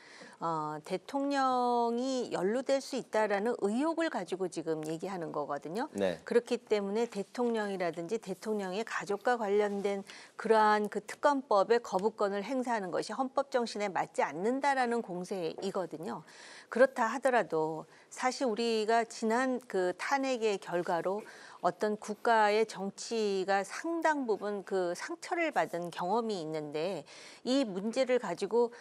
대통령이 연루될 수 있다라는 의혹을 가지고 지금 얘기하는 거거든요. 그렇기 때문에 대통령이라든지 대통령의 가족과 관련된 그러한 그 특검법의 거부권을 행사하는 것이 헌법 정신에 맞지 않는다라는 공세이거든요. 그렇다 하더라도 사실 우리가 지난 그 탄핵의 결과로 어떤 국가의 정치가 상당 부분 그 상처를 받은 경험이 있는데 이 문제를 가지고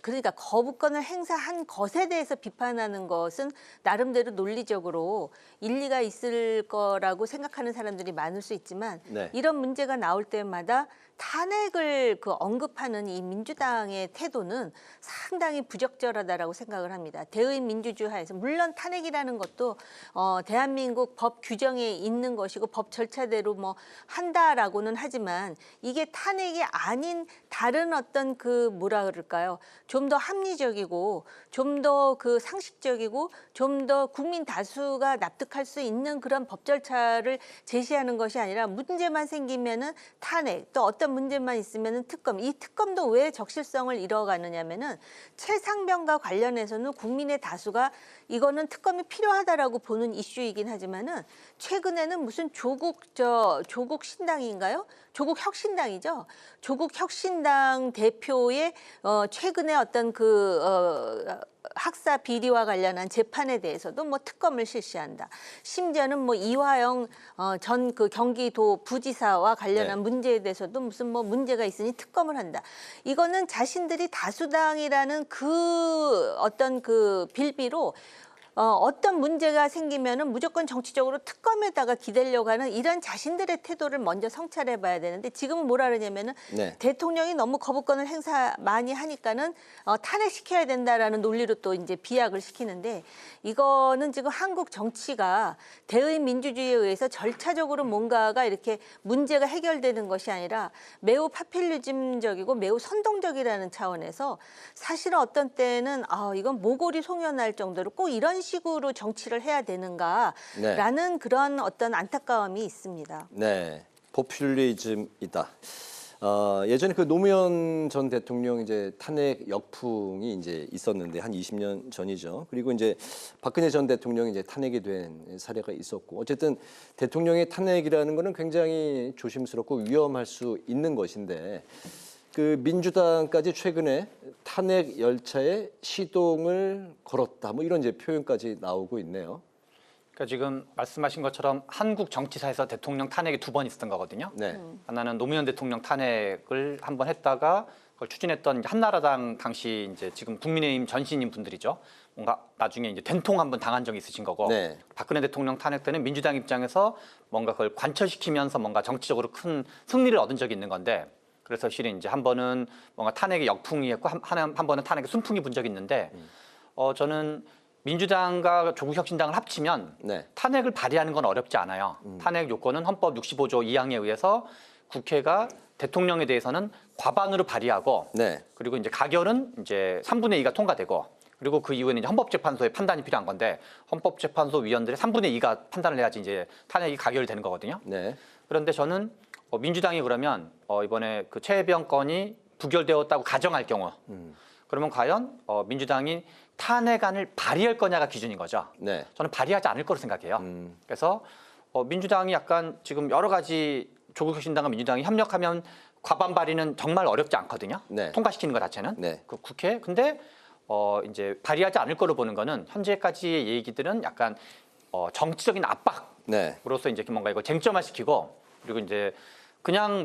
그러니까 거부권을 행사한 것에 대해서 비판하는 것은 나름대로 논리적으로 일리가 있을 거라고 생각하는 사람들이 많을 수 있지만 이런 문제가 나올 때마다 탄핵을 언급하는 이 민주당의 태도는 상당히 부적절하다라고 생각을 합니다. 대의 민주주의 하에서 물론 탄핵이라는 것도 대한민국 법 규정에 있는 것이고 법 절차대로 뭐 한다라고는 하지만 이게 탄핵이 아닌 다른 어떤 뭐라 그럴까요? 좀 더 합리적이고 좀 더 상식적이고 좀 더 국민 다수가 납득할 수 있는 그런 법 절차를 제시하는 것이 아니라 문제만 생기면은 탄핵 또 어떤 문제만 있으면은 특검 이 특검도 왜 적실성을 잃어가느냐면은 최상병과 관련해서는 국민의 다수가 이거는 특검이 필요하다라고 보는 이슈이긴 하지만은 최근에는 무슨 조국 신당인가요? 조국 혁신당이죠. 조국 혁신당 대표의 최근에 어떤 학사 비리와 관련한 재판에 대해서도 뭐 특검을 실시한다. 심지어는 뭐 이화영 전 경기도 부지사와 관련한 문제에 대해서도 무슨 뭐 문제가 있으니 특검을 한다. 이거는 자신들이 다수당이라는 어떤 빌비로 어떤 문제가 생기면은 무조건 정치적으로 특검에다가 기대려고 하는 이런 자신들의 태도를 먼저 성찰해 봐야 되는데 지금은 뭐라 그러냐면은 대통령이 너무 거부권을 행사 많이 하니까는 탄핵시켜야 된다라는 논리로 또 이제 비약을 시키는데 이거는 지금 한국 정치가 대의 민주주의에 의해서 절차적으로 뭔가가 이렇게 문제가 해결되는 것이 아니라 매우 파퓰리즘적이고 매우 선동적이라는 차원에서 사실은 어떤 때는 이건 모골이 송연할 정도로 꼭 이런 식으로 정치를 해야 되는가라는 그런 어떤 안타까움이 있습니다. 네, 포퓰리즘이다. 예전에 그 노무현 전 대통령 이제 탄핵 역풍이 이제 있었는데 한 20년 전이죠. 그리고 이제 박근혜 전 대통령이 이제 탄핵이 된 사례가 있었고, 어쨌든 대통령의 탄핵이라는 거는 굉장히 조심스럽고 위험할 수 있는 것인데, 그 민주당까지 최근에 탄핵 열차에 시동을 걸었다, 뭐 이런 이제 표현까지 나오고 있네요. 그러니까 지금 말씀하신 것처럼 한국 정치사에서 대통령 탄핵이 2번 있었던 거거든요. 네. 하나는 노무현 대통령 탄핵을 한 번 했다가 그걸 추진했던 이제 한나라당 당시 이제 지금 국민의힘 전신인 분들이죠. 뭔가 나중에 이제 된통 한번 당한 적이 있으신 거고, 네. 박근혜 대통령 탄핵 때는 민주당 입장에서 뭔가 그걸 관철시키면서 뭔가 정치적으로 큰 승리를 얻은 적이 있는 건데, 그래서 실은 이제 한 번은 뭔가 탄핵의 역풍이었고 한 번은 탄핵의 순풍이 분 적이 있는데, 저는 민주당과 조국혁신당을 합치면 네. 탄핵을 발의하는 건 어렵지 않아요. 탄핵 요건은 헌법 65조 2항에 의해서 국회가 대통령에 대해서는 과반으로 발의하고, 네. 그리고 이제 가결은 이제 3분의 2가 통과되고, 그리고 그 이후에는 이제 헌법재판소의 판단이 필요한 건데, 헌법재판소 위원들의 3분의 2가 판단을 해야지 이제 탄핵이 가결되는 거거든요. 네. 그런데 저는 민주당이 그러면 이번에 그 최혜병 건이 부결되었다고 가정할 경우, 그러면 과연 민주당이 탄핵안을 발의할 거냐가 기준인 거죠. 네. 저는 발의하지 않을 거로 생각해요. 그래서 민주당이 약간 지금 여러 가지 조국혁신당과 민주당이 협력하면 과반 발의는 정말 어렵지 않거든요. 네. 통과시키는 것 자체는. 네. 그 국회. 근데 이제 발의하지 않을 거로 보는 거는 현재까지의 얘기들은 약간 정치적인 압박으로서 이제 뭔가 이거 쟁점화시키고, 그리고 이제 그냥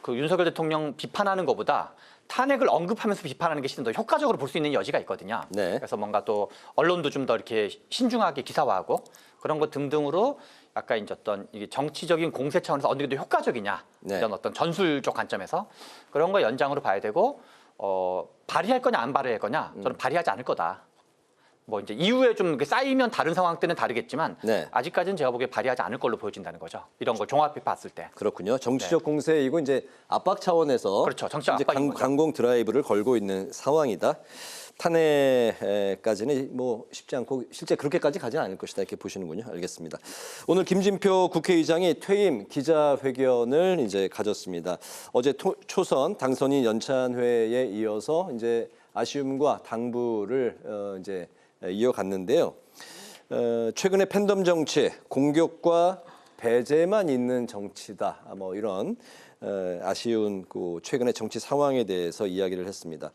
그 윤석열 대통령 비판하는 것보다 탄핵을 언급하면서 비판하는 게 실은 더 효과적으로 볼 수 있는 여지가 있거든요. 네. 그래서 뭔가 또 언론도 좀 더 이렇게 신중하게 기사화하고 그런 것 등등으로 약간 이제 어떤 이게 정치적인 공세 차원에서 어느 정도 효과적이냐, 네. 이런 어떤 전술적 관점에서 그런 거 연장으로 봐야 되고, 발의할 거냐 안 발의할 거냐, 저는 발의하지 않을 거다. 뭐 이제 이후에 좀 쌓이면 다른 상황 때는 다르겠지만, 네. 아직까지는 제가 보기에 발의하지 않을 걸로 보여진다는 거죠. 이런 걸 종합해 봤을 때. 그렇군요. 정치적 공세이고 이제 압박 차원에서 그렇죠. 정치적 이제 압박인 거죠. 강공 드라이브를 걸고 있는 상황이다. 탄핵까지는 뭐 쉽지 않고 실제 그렇게까지 가지 않을 것이다, 이렇게 보시는군요. 알겠습니다. 오늘 김진표 국회의장이 퇴임 기자회견을 이제 가졌습니다. 어제 초선 당선인 연찬회에 이어서 이제 아쉬움과 당부를 이제 이어갔는데요. 최근에 팬덤 정치, 공격과 배제만 있는 정치다, 뭐 이런 아쉬운 그 최근의 정치 상황에 대해서 이야기를 했습니다.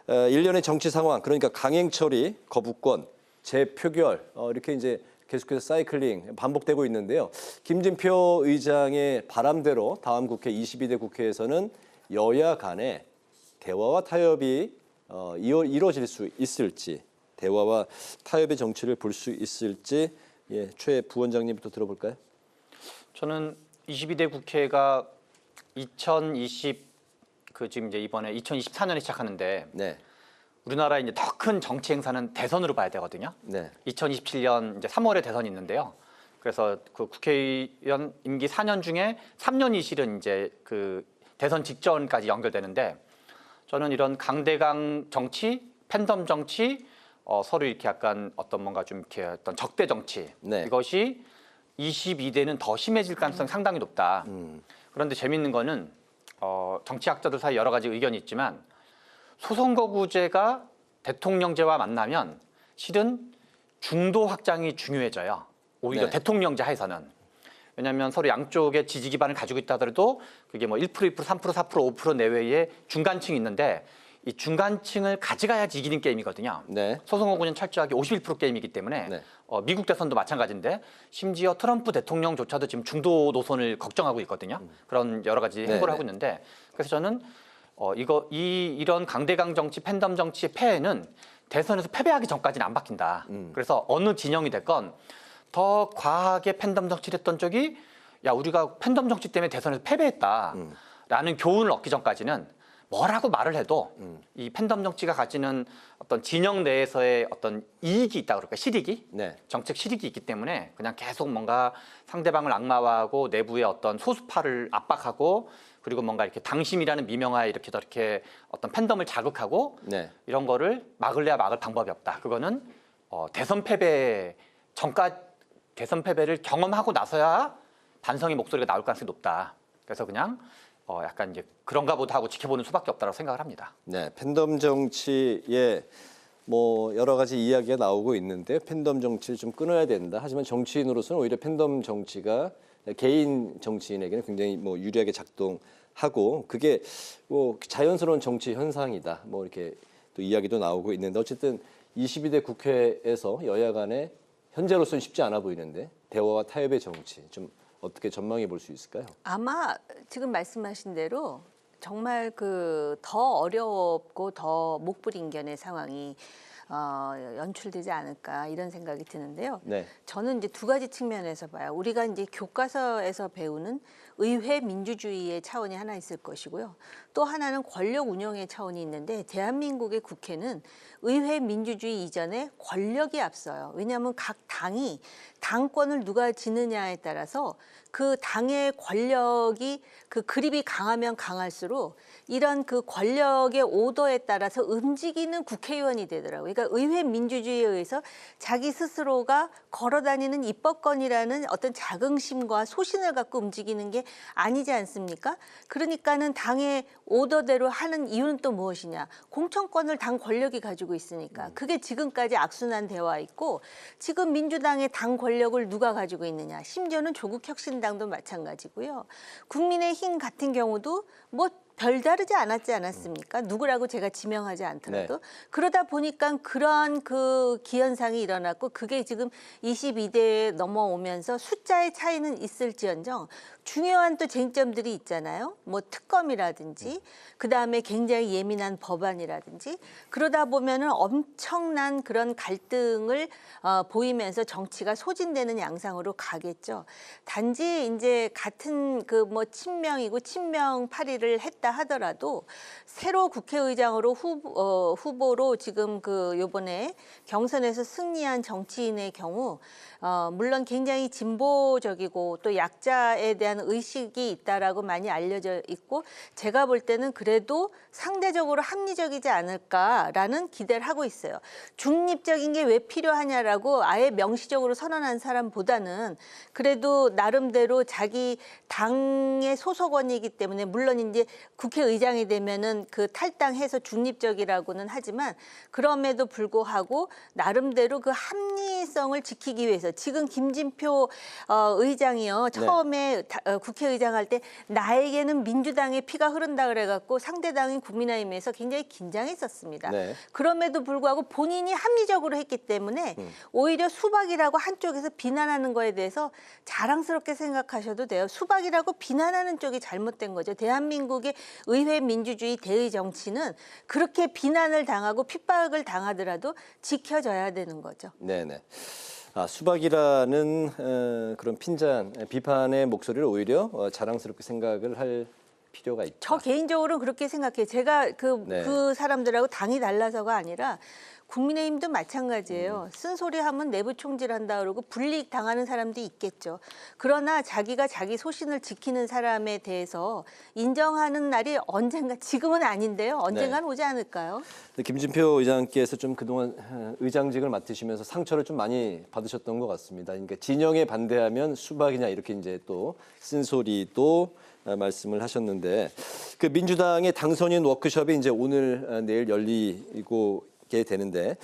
일련의 정치 상황, 그러니까 강행 처리, 거부권, 재표결, 이렇게 이제 계속해서 사이클링 반복되고 있는데요. 김진표 의장의 바람대로 다음 국회 22대 국회에서는 여야 간에 대화와 타협이 이루어질 수 있을지, 대화와 타협의 정치를 볼 수 있을지, 최 부원장님부터 들어볼까요? 저는 22대 국회가 지금 이제 이번에 2024년에 시작하는데, 네. 우리나라 이제 더 큰 정치 행사는 대선으로 봐야 되거든요. 네. 2027년 이제 3월에 대선이 있는데요. 그래서 그 국회의원 임기 4년 중에 3년이 실은 이제 그 대선 직전까지 연결되는데, 저는 이런 강대강 정치, 팬덤 정치, 서로 이렇게 약간 어떤 뭔가 좀 이렇게 어떤 적대 정치, 네. 이것이 22대는 더 심해질 가능성이 상당히 높다. 그런데 재밌는 거는 정치학자들 사이 여러 가지 의견이 있지만, 소선거구제가 대통령제와 만나면 실은 중도 확장이 중요해져요. 오히려 네. 대통령제 하에서는. 왜냐하면 서로 양쪽의 지지 기반을 가지고 있다 하더라도 그게 뭐 1%, 2%, 3%, 4%, 5% 내외의 중간층이 있는데, 이 중간층을 가져가야지 이기는 게임이거든요. 네. 소선거구는 철저하게 51% 게임이기 때문에, 네. 미국 대선도 마찬가지인데, 심지어 트럼프 대통령조차도 지금 중도 노선을 걱정하고 있거든요. 그런 여러 가지 행보를 네. 하고 있는데, 그래서 저는 이런 강대강 정치, 팬덤 정치의 폐해는 대선에서 패배하기 전까지는 안 바뀐다. 그래서 어느 진영이 됐건 더 과하게 팬덤 정치를 했던 쪽이, 야, 우리가 팬덤 정치 때문에 대선에서 패배했다라는 교훈을 얻기 전까지는 뭐라고 말을 해도 이 팬덤 정치가 가지는 어떤 진영 내에서의 어떤 이익이 있다 그럴까, 실익이, 네. 정책 실익이 있기 때문에 그냥 계속 뭔가 상대방을 악마화하고 내부의 어떤 소수파를 압박하고, 그리고 뭔가 이렇게 당심이라는 미명하에 이렇게 어떤 팬덤을 자극하고, 네. 이런 거를 막을래야 막을 방법이 없다. 그거는 대선 패배를 경험하고 나서야 반성의 목소리가 나올 가능성이 높다. 그래서 그냥 약간 이제 그런가 보다 하고 지켜보는 수밖에 없다고 생각을 합니다. 네, 팬덤 정치에 뭐 여러 가지 이야기가 나오고 있는데 팬덤 정치를 좀 끊어야 된다. 하지만 정치인으로서는 오히려 팬덤 정치가 개인 정치인에게는 굉장히 뭐 유리하게 작동하고 그게 뭐 자연스러운 정치 현상이다. 뭐 이렇게 또 이야기도 나오고 있는데 어쨌든 22대 국회에서 여야 간에 현재로서는 쉽지 않아 보이는데 대화와 타협의 정치 좀 어떻게 전망해 볼 수 있을까요? 아마 지금 말씀하신 대로 정말 더 어렵고 더 목불인견의 상황이 연출되지 않을까 이런 생각이 드는데요. 네. 저는 이제 두 가지 측면에서 봐요. 우리가 이제 교과서에서 배우는 의회 민주주의의 차원이 하나 있을 것이고요. 또 하나는 권력 운영의 차원이 있는데 대한민국의 국회는 의회 민주주의 이전에 권력이 앞서요. 왜냐하면 각 당이 당권을 누가 지느냐에 따라서 그 당의 권력이 그 그립이 강하면 강할수록 이런 그 권력의 오더에 따라서 움직이는 국회의원이 되더라고요. 그러니까 의회 민주주의에 의해서 자기 스스로가 걸어다니는 입법권이라는 어떤 자긍심과 소신을 갖고 움직이는 게 아니지 않습니까? 그러니까는 당의 오더대로 하는 이유는 또 무엇이냐? 공천권을 당 권력이 가지고 있으니까. 그게 지금까지 악순환되어 있고 지금 민주당의 당 권력을 누가 가지고 있느냐? 심지어는 조국혁신당도 마찬가지고요. 국민의힘 같은 경우도 뭐 별다르지 않았습니까? 누구라고 제가 지명하지 않더라도. 네. 그러다 보니까 그러한 그 기현상이 일어났고 그게 지금 22대에 넘어오면서 숫자의 차이는 있을지언정 중요한 또 쟁점들이 있잖아요. 뭐 특검이라든지 그다음에 굉장히 예민한 법안이라든지 그러다 보면은 엄청난 그런 갈등을 보이면서 정치가 소진되는 양상으로 가겠죠. 단지 이제 같은 그 뭐 친명이고 친명파리를 했다 하더라도 새로 국회의장으로 후보로 지금 그 요번에 경선에서 승리한 정치인의 경우 물론 굉장히 진보적이고 또 약자에 대한 의식이 있다라고 많이 알려져 있고 제가 볼 때는 그래도 상대적으로 합리적이지 않을까라는 기대를 하고 있어요. 중립적인 게 왜 필요하냐라고 아예 명시적으로 선언한 사람보다는 그래도 나름대로 자기 당의 소속원이기 때문에 물론 이제 국회의장이 되면은 그 탈당해서 중립적이라고는 하지만 그럼에도 불구하고 나름대로 그 합리성을 지키기 위해서 지금 김진표 의장이요 처음에 국회의장 할 때 나에게는 민주당의 피가 흐른다 그래갖고 상대당인 국민의힘에서 굉장히 긴장했었습니다. 네. 그럼에도 불구하고 본인이 합리적으로 했기 때문에 오히려 수박이라고 한쪽에서 비난하는 거에 대해서 자랑스럽게 생각하셔도 돼요. 수박이라고 비난하는 쪽이 잘못된 거죠. 대한민국의 의회 민주주의 대의 정치는 그렇게 비난을 당하고 핍박을 당하더라도 지켜져야 되는 거죠. 네네. 수박이라는 그런 비판의 목소리를 오히려 자랑스럽게 생각을 할 필요가 있다. 저 개인적으로는 그렇게 생각해요. 제가 그 사람들하고 당이 달라서가 아니라 국민의힘도 마찬가지예요. 쓴소리하면 내부 총질한다 그러고 불이익 당하는 사람도 있겠죠. 그러나 자기가 자기 소신을 지키는 사람에 대해서 인정하는 날이 언젠가 지금은 아닌데요. 언젠가는 오지 않을까요? 김진표 의장께서 좀 그동안 의장직을 맡으시면서 상처를 좀 많이 받으셨던 것 같습니다. 그러니까 진영에 반대하면 수박이냐 이렇게 이제 또 쓴소리도 말씀을 하셨는데 그 민주당의 당선인 워크숍이 이제 오늘 내일 열리고 되는데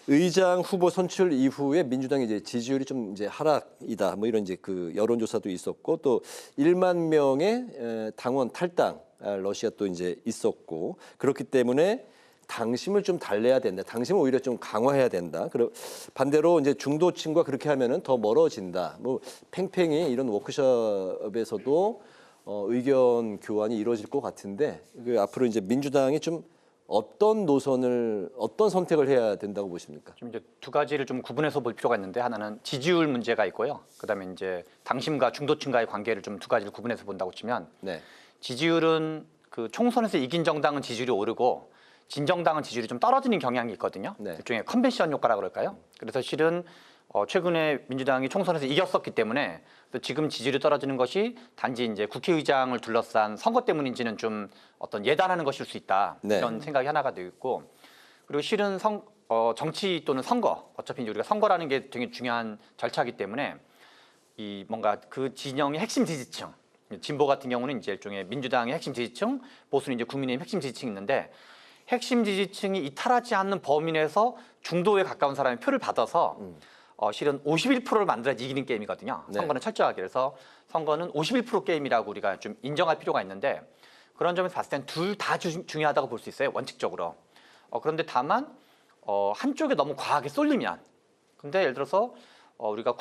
의장 후보 선출 이후에 민주당의 이제 지지율이 좀 이제 하락이다 뭐 이런 이제 그 여론조사도 있었고 또 1만 명의 당원 탈당 러시아 또 이제 있었고 그렇기 때문에 당심을 좀 달래야 된다. 당심을 오히려 좀 강화해야 된다. 그리고 반대로 이제 중도층과 그렇게 하면은 더 멀어진다. 뭐 팽팽히 이런 워크숍에서도 의견 교환이 이루어질 것 같은데 그 앞으로 이제 민주당이 좀 어떤 선택을 해야 된다고 보십니까? 좀 이제 두 가지를 좀 구분해서 볼 필요가 있는데 하나는 지지율 문제가 있고요. 그다음에 이제 당심과 중도층과의 관계를 좀 두 가지를 구분해서 본다고 치면 지지율은 그 총선에서 이긴 정당은 지지율이 오르고 진 정당은 지지율이 좀 떨어지는 경향이 있거든요. 일종의 컨벤션 효과라 그럴까요? 그래서 실은 최근에 민주당이 총선에서 이겼었기 때문에 또 지금 지지율이 떨어지는 것이 단지 이제 국회의장을 둘러싼 선거 때문인지는 좀 어떤 예단하는 것일 수 있다. 이런 생각이 하나가 되어 있고 그리고 실은 정치 또는 선거, 어차피 이제 우리가 선거라는 게 되게 중요한 절차이기 때문에 이 뭔가 그 진영의 핵심 지지층, 진보 같은 경우는 이제 일종의 민주당의 핵심 지지층, 보수는 이제 국민의힘 핵심 지지층이 있는데 핵심 지지층이 이탈하지 않는 범위 내에서 중도에 가까운 사람의 표를 받아서 실은 51%를 만들어야 이기는 게임이거든요. 네. 선거는 철저하게. 그래서 선거는 51% 게임이라고 우리가 좀 인정할 필요가 있는데 그런 점에서 봤을 땐 둘 다 중요하다고 볼 수 있어요. 원칙적으로. 그런데 다만 한쪽에 너무 과하게 쏠리면 근데 예를 들어서 우리가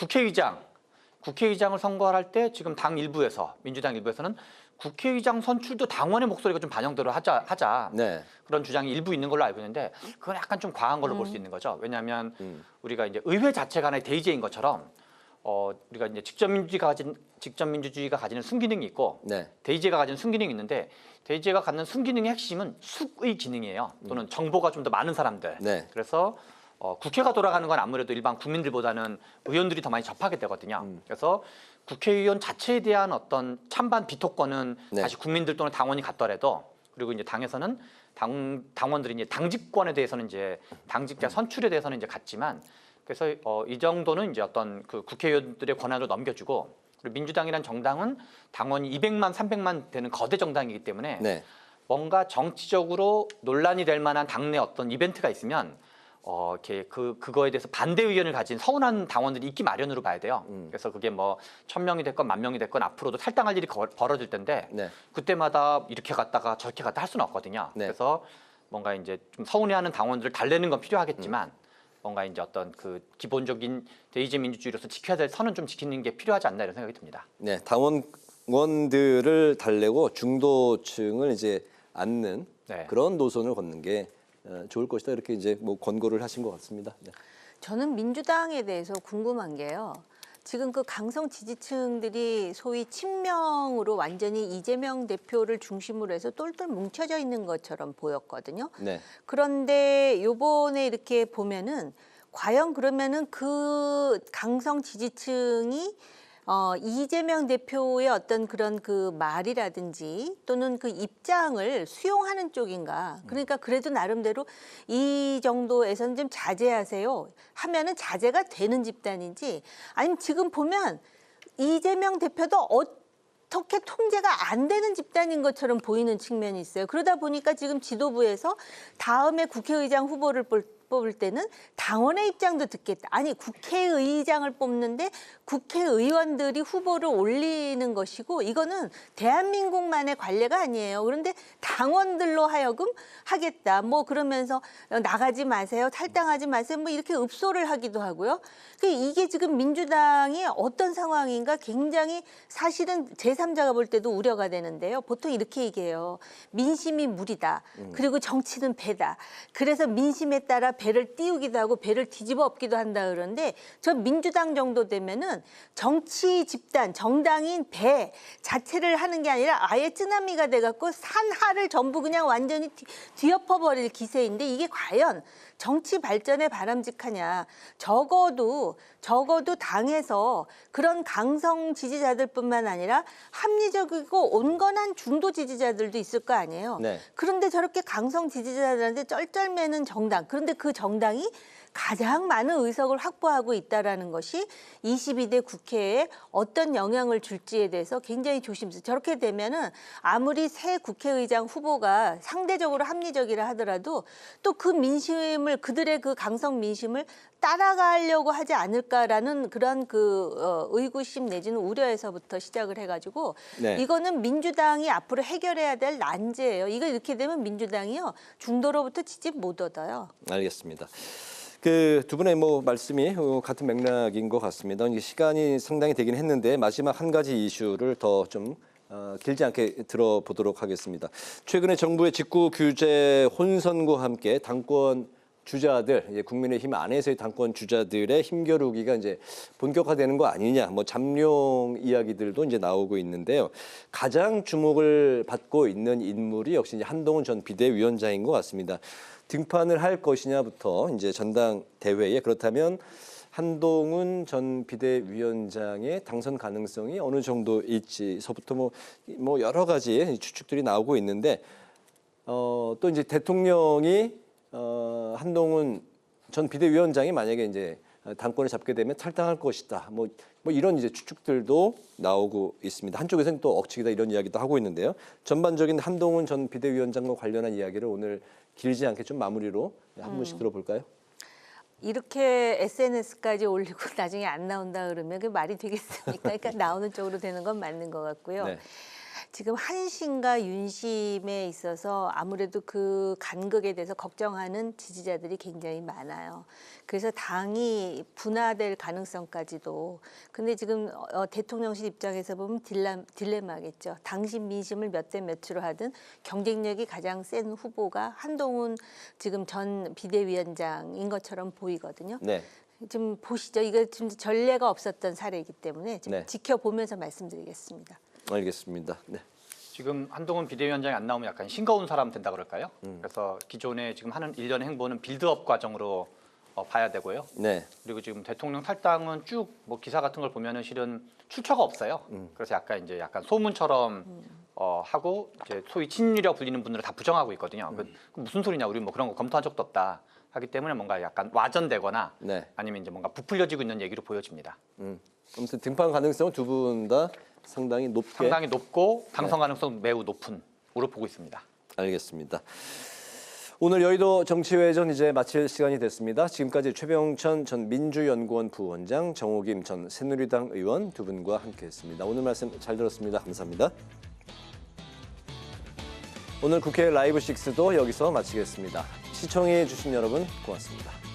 국회의장을 선거할 때 지금 당 일부에서 민주당 일부에서는 국회의장 선출도 당원의 목소리가 좀 반영대로 하자. 네. 그런 주장이 일부 있는 걸로 알고 있는데 그건 약간 좀 과한 걸로 볼 수 있는 거죠. 왜냐하면 우리가 이제 의회 자체가 하나의 대의제인 것처럼 우리가 이제 직접 민주주의가 가지는 순기능이 있고 네. 대의제가 가지는 순기능이 있는데 대의제가 갖는 순기능의 핵심은 숙의 기능이에요. 또는 정보가 좀 더 많은 사람들. 네. 그래서 국회가 돌아가는 건 아무래도 일반 국민들보다는 의원들이 더 많이 접하게 되거든요. 그래서 국회의원 자체에 대한 어떤 찬반 비토권은 네. 다시 국민들 또는 당원이 갖더라도 그리고 이제 당에서는 당원들이 이제 당직권에 대해서는 이제 당직자 선출에 대해서는 이제 같지만 그래서 이 정도는 이제 어떤 그 국회의원들의 권한으로 넘겨주고 그리고 민주당이란 정당은 당원이 200만, 300만 되는 거대 정당이기 때문에 네. 뭔가 정치적으로 논란이 될 만한 당내 어떤 이벤트가 있으면 이렇게 그거에 대해서 반대 의견을 가진 서운한 당원들이 있기 마련으로 봐야 돼요. 그래서 그게 뭐 1000명이 됐건 10,000명이 됐건 앞으로도 탈당할 일이 벌어질 텐데 네. 그때마다 이렇게 갔다가 저렇게 갔다 할 수는 없거든요. 네. 그래서 뭔가 이제 좀 서운해하는 당원들을 달래는 건 필요하겠지만 뭔가 이제 어떤 그 기본적인 대의제 민주주의로서 지켜야 될 선은 좀 지키는 게 필요하지 않나 이런 생각이 듭니다. 네, 당원들을 달래고 중도층을 이제 안는 네. 그런 노선을 걷는 게 좋을 것이다 이렇게 이제 뭐 권고를 하신 것 같습니다. 네. 저는 민주당에 대해서 궁금한 게요. 지금 그 강성 지지층들이 소위 친명으로 완전히 이재명 대표를 중심으로 해서 똘똘 뭉쳐져 있는 것처럼 보였거든요. 네. 그런데 요번에 이렇게 보면은 과연 그러면은 그 강성 지지층이 이재명 대표의 어떤 그런 그 말이라든지 또는 그 입장을 수용하는 쪽인가. 그러니까 그래도 나름대로 이 정도에서는 좀 자제하세요 하면은 자제가 되는 집단인지 아니면 지금 보면 이재명 대표도 어떻게 통제가 안 되는 집단인 것처럼 보이는 측면이 있어요. 그러다 보니까 지금 지도부에서 다음에 국회의장 후보를 뽑을 때는 당원의 입장도 듣겠다. 아니 국회의장을 뽑는데 국회의원들이 후보를 올리는 것이고 이거는 대한민국만의 관례가 아니에요. 그런데 당원들로 하여금 하겠다. 뭐 그러면서 나가지 마세요. 탈당하지 마세요. 뭐 이렇게 읍소를 하기도 하고요. 이게 지금 민주당이 어떤 상황인가 굉장히 사실은 제3자가 볼 때도 우려가 되는데요. 보통 이렇게 얘기해요. 민심이 물이다. 그리고 정치는 배다. 그래서 민심에 따라 배를 띄우기도 하고 배를 뒤집어 엎기도 한다 그러는데 저 민주당 정도 되면은 정치 집단, 정당인 배 자체를 하는 게 아니라 아예 쓰나미가 돼갖고 산하를 전부 그냥 완전히 뒤엎어버릴 기세인데 이게 과연 정치 발전에 바람직하냐. 적어도 당에서 그런 강성 지지자들뿐만 아니라 합리적이고 온건한 중도 지지자들도 있을 거 아니에요. 네. 그런데 저렇게 강성 지지자들한테 쩔쩔매는 정당. 그런데 그 정당이 가장 많은 의석을 확보하고 있다는 것이 22대 국회에 어떤 영향을 줄지에 대해서 굉장히 조심스러워요. 저렇게 되면은 아무리 새 국회의장 후보가 상대적으로 합리적이라 하더라도 또 그 민심을 그들의 그 강성 민심을 따라가려고 하지 않을까라는 그런 의구심 내지는 우려에서부터 시작을 해가지고 네. 이거는 민주당이 앞으로 해결해야 될 난제예요. 이거 이렇게 되면 민주당이요 중도로부터 지지 못 얻어요. 알겠습니다. 그 두 분의 뭐 말씀이 같은 맥락인 것 같습니다. 이제 시간이 상당히 되긴 했는데 마지막 한 가지 이슈를 더 좀 길지 않게 들어보도록 하겠습니다. 최근에 정부의 직구 규제 혼선과 함께 당권 주자들, 국민의힘 안에서의 당권 주자들의 힘겨루기가 이제 본격화되는 거 아니냐, 뭐 잠룡 이야기들도 이제 나오고 있는데요. 가장 주목을 받고 있는 인물이 역시 이제 한동훈 전 비대위원장인 것 같습니다. 등판을 할 것이냐부터 이제 전당 대회에 그렇다면 한동훈 전 비대위원장의 당선 가능성이 어느 정도일지서부터 뭐 여러 가지 추측들이 나오고 있는데 또 이제 대통령이 한동훈 전 비대위원장이 만약에 이제 당권을 잡게 되면 탈당할 것이다. 뭐 이런 이제 추측들도 나오고 있습니다. 한쪽에서는 또 억측이다 이런 이야기도 하고 있는데요. 전반적인 한동훈 전 비대위원장과 관련한 이야기를 오늘 길지 않게 좀 마무리로 한 분씩 들어볼까요? 이렇게 SNS까지 올리고 나중에 안 나온다 그러면 그게 말이 되겠습니까? 그러니까 나오는 쪽으로 되는 건 맞는 것 같고요. 네. 지금 한심과 윤심에 있어서 아무래도 그 간극에 대해서 걱정하는 지지자들이 굉장히 많아요. 그래서 당이 분화될 가능성까지도. 근데 지금 대통령실 입장에서 보면 딜레마겠죠. 당심 민심을 몇 대 몇으로 하든 경쟁력이 가장 센 후보가 한동훈 지금 전 비대위원장인 것처럼 보이거든요. 네. 좀 보시죠. 이거 지금 전례가 없었던 사례이기 때문에 좀 네. 지켜보면서 말씀드리겠습니다. 알겠습니다. 네. 지금 한동훈 비대위원장이 안 나오면 약간 싱거운 사람 된다 그럴까요? 그래서 기존에 지금 하는 일련의 행보는 빌드업 과정으로 봐야 되고요. 네. 그리고 지금 대통령 탈당은 쭉 뭐 기사 같은 걸 보면은 실은 출처가 없어요. 그래서 약간 소문처럼 하고 이제 소위 친일이라고 불리는 분들을 다 부정하고 있거든요. 그 무슨 소리냐? 우리 뭐 그런 거 검토한 적도 없다. 하기 때문에 뭔가 약간 와전되거나 네. 아니면 이제 뭔가 부풀려지고 있는 얘기로 보여집니다. 아무튼 등판 가능성은 두 분 다 상당히 높고 당선 가능성 매우 높은으로 보고 있습니다. 알겠습니다. 오늘 여의도 정치회전 이제 마칠 시간이 됐습니다. 지금까지 최병천 전 민주연구원 부원장, 정호김 전 새누리당 의원 두 분과 함께했습니다. 오늘 말씀 잘 들었습니다. 감사합니다. 오늘 국회 라이브 6도 여기서 마치겠습니다. 시청해 주신 여러분 고맙습니다.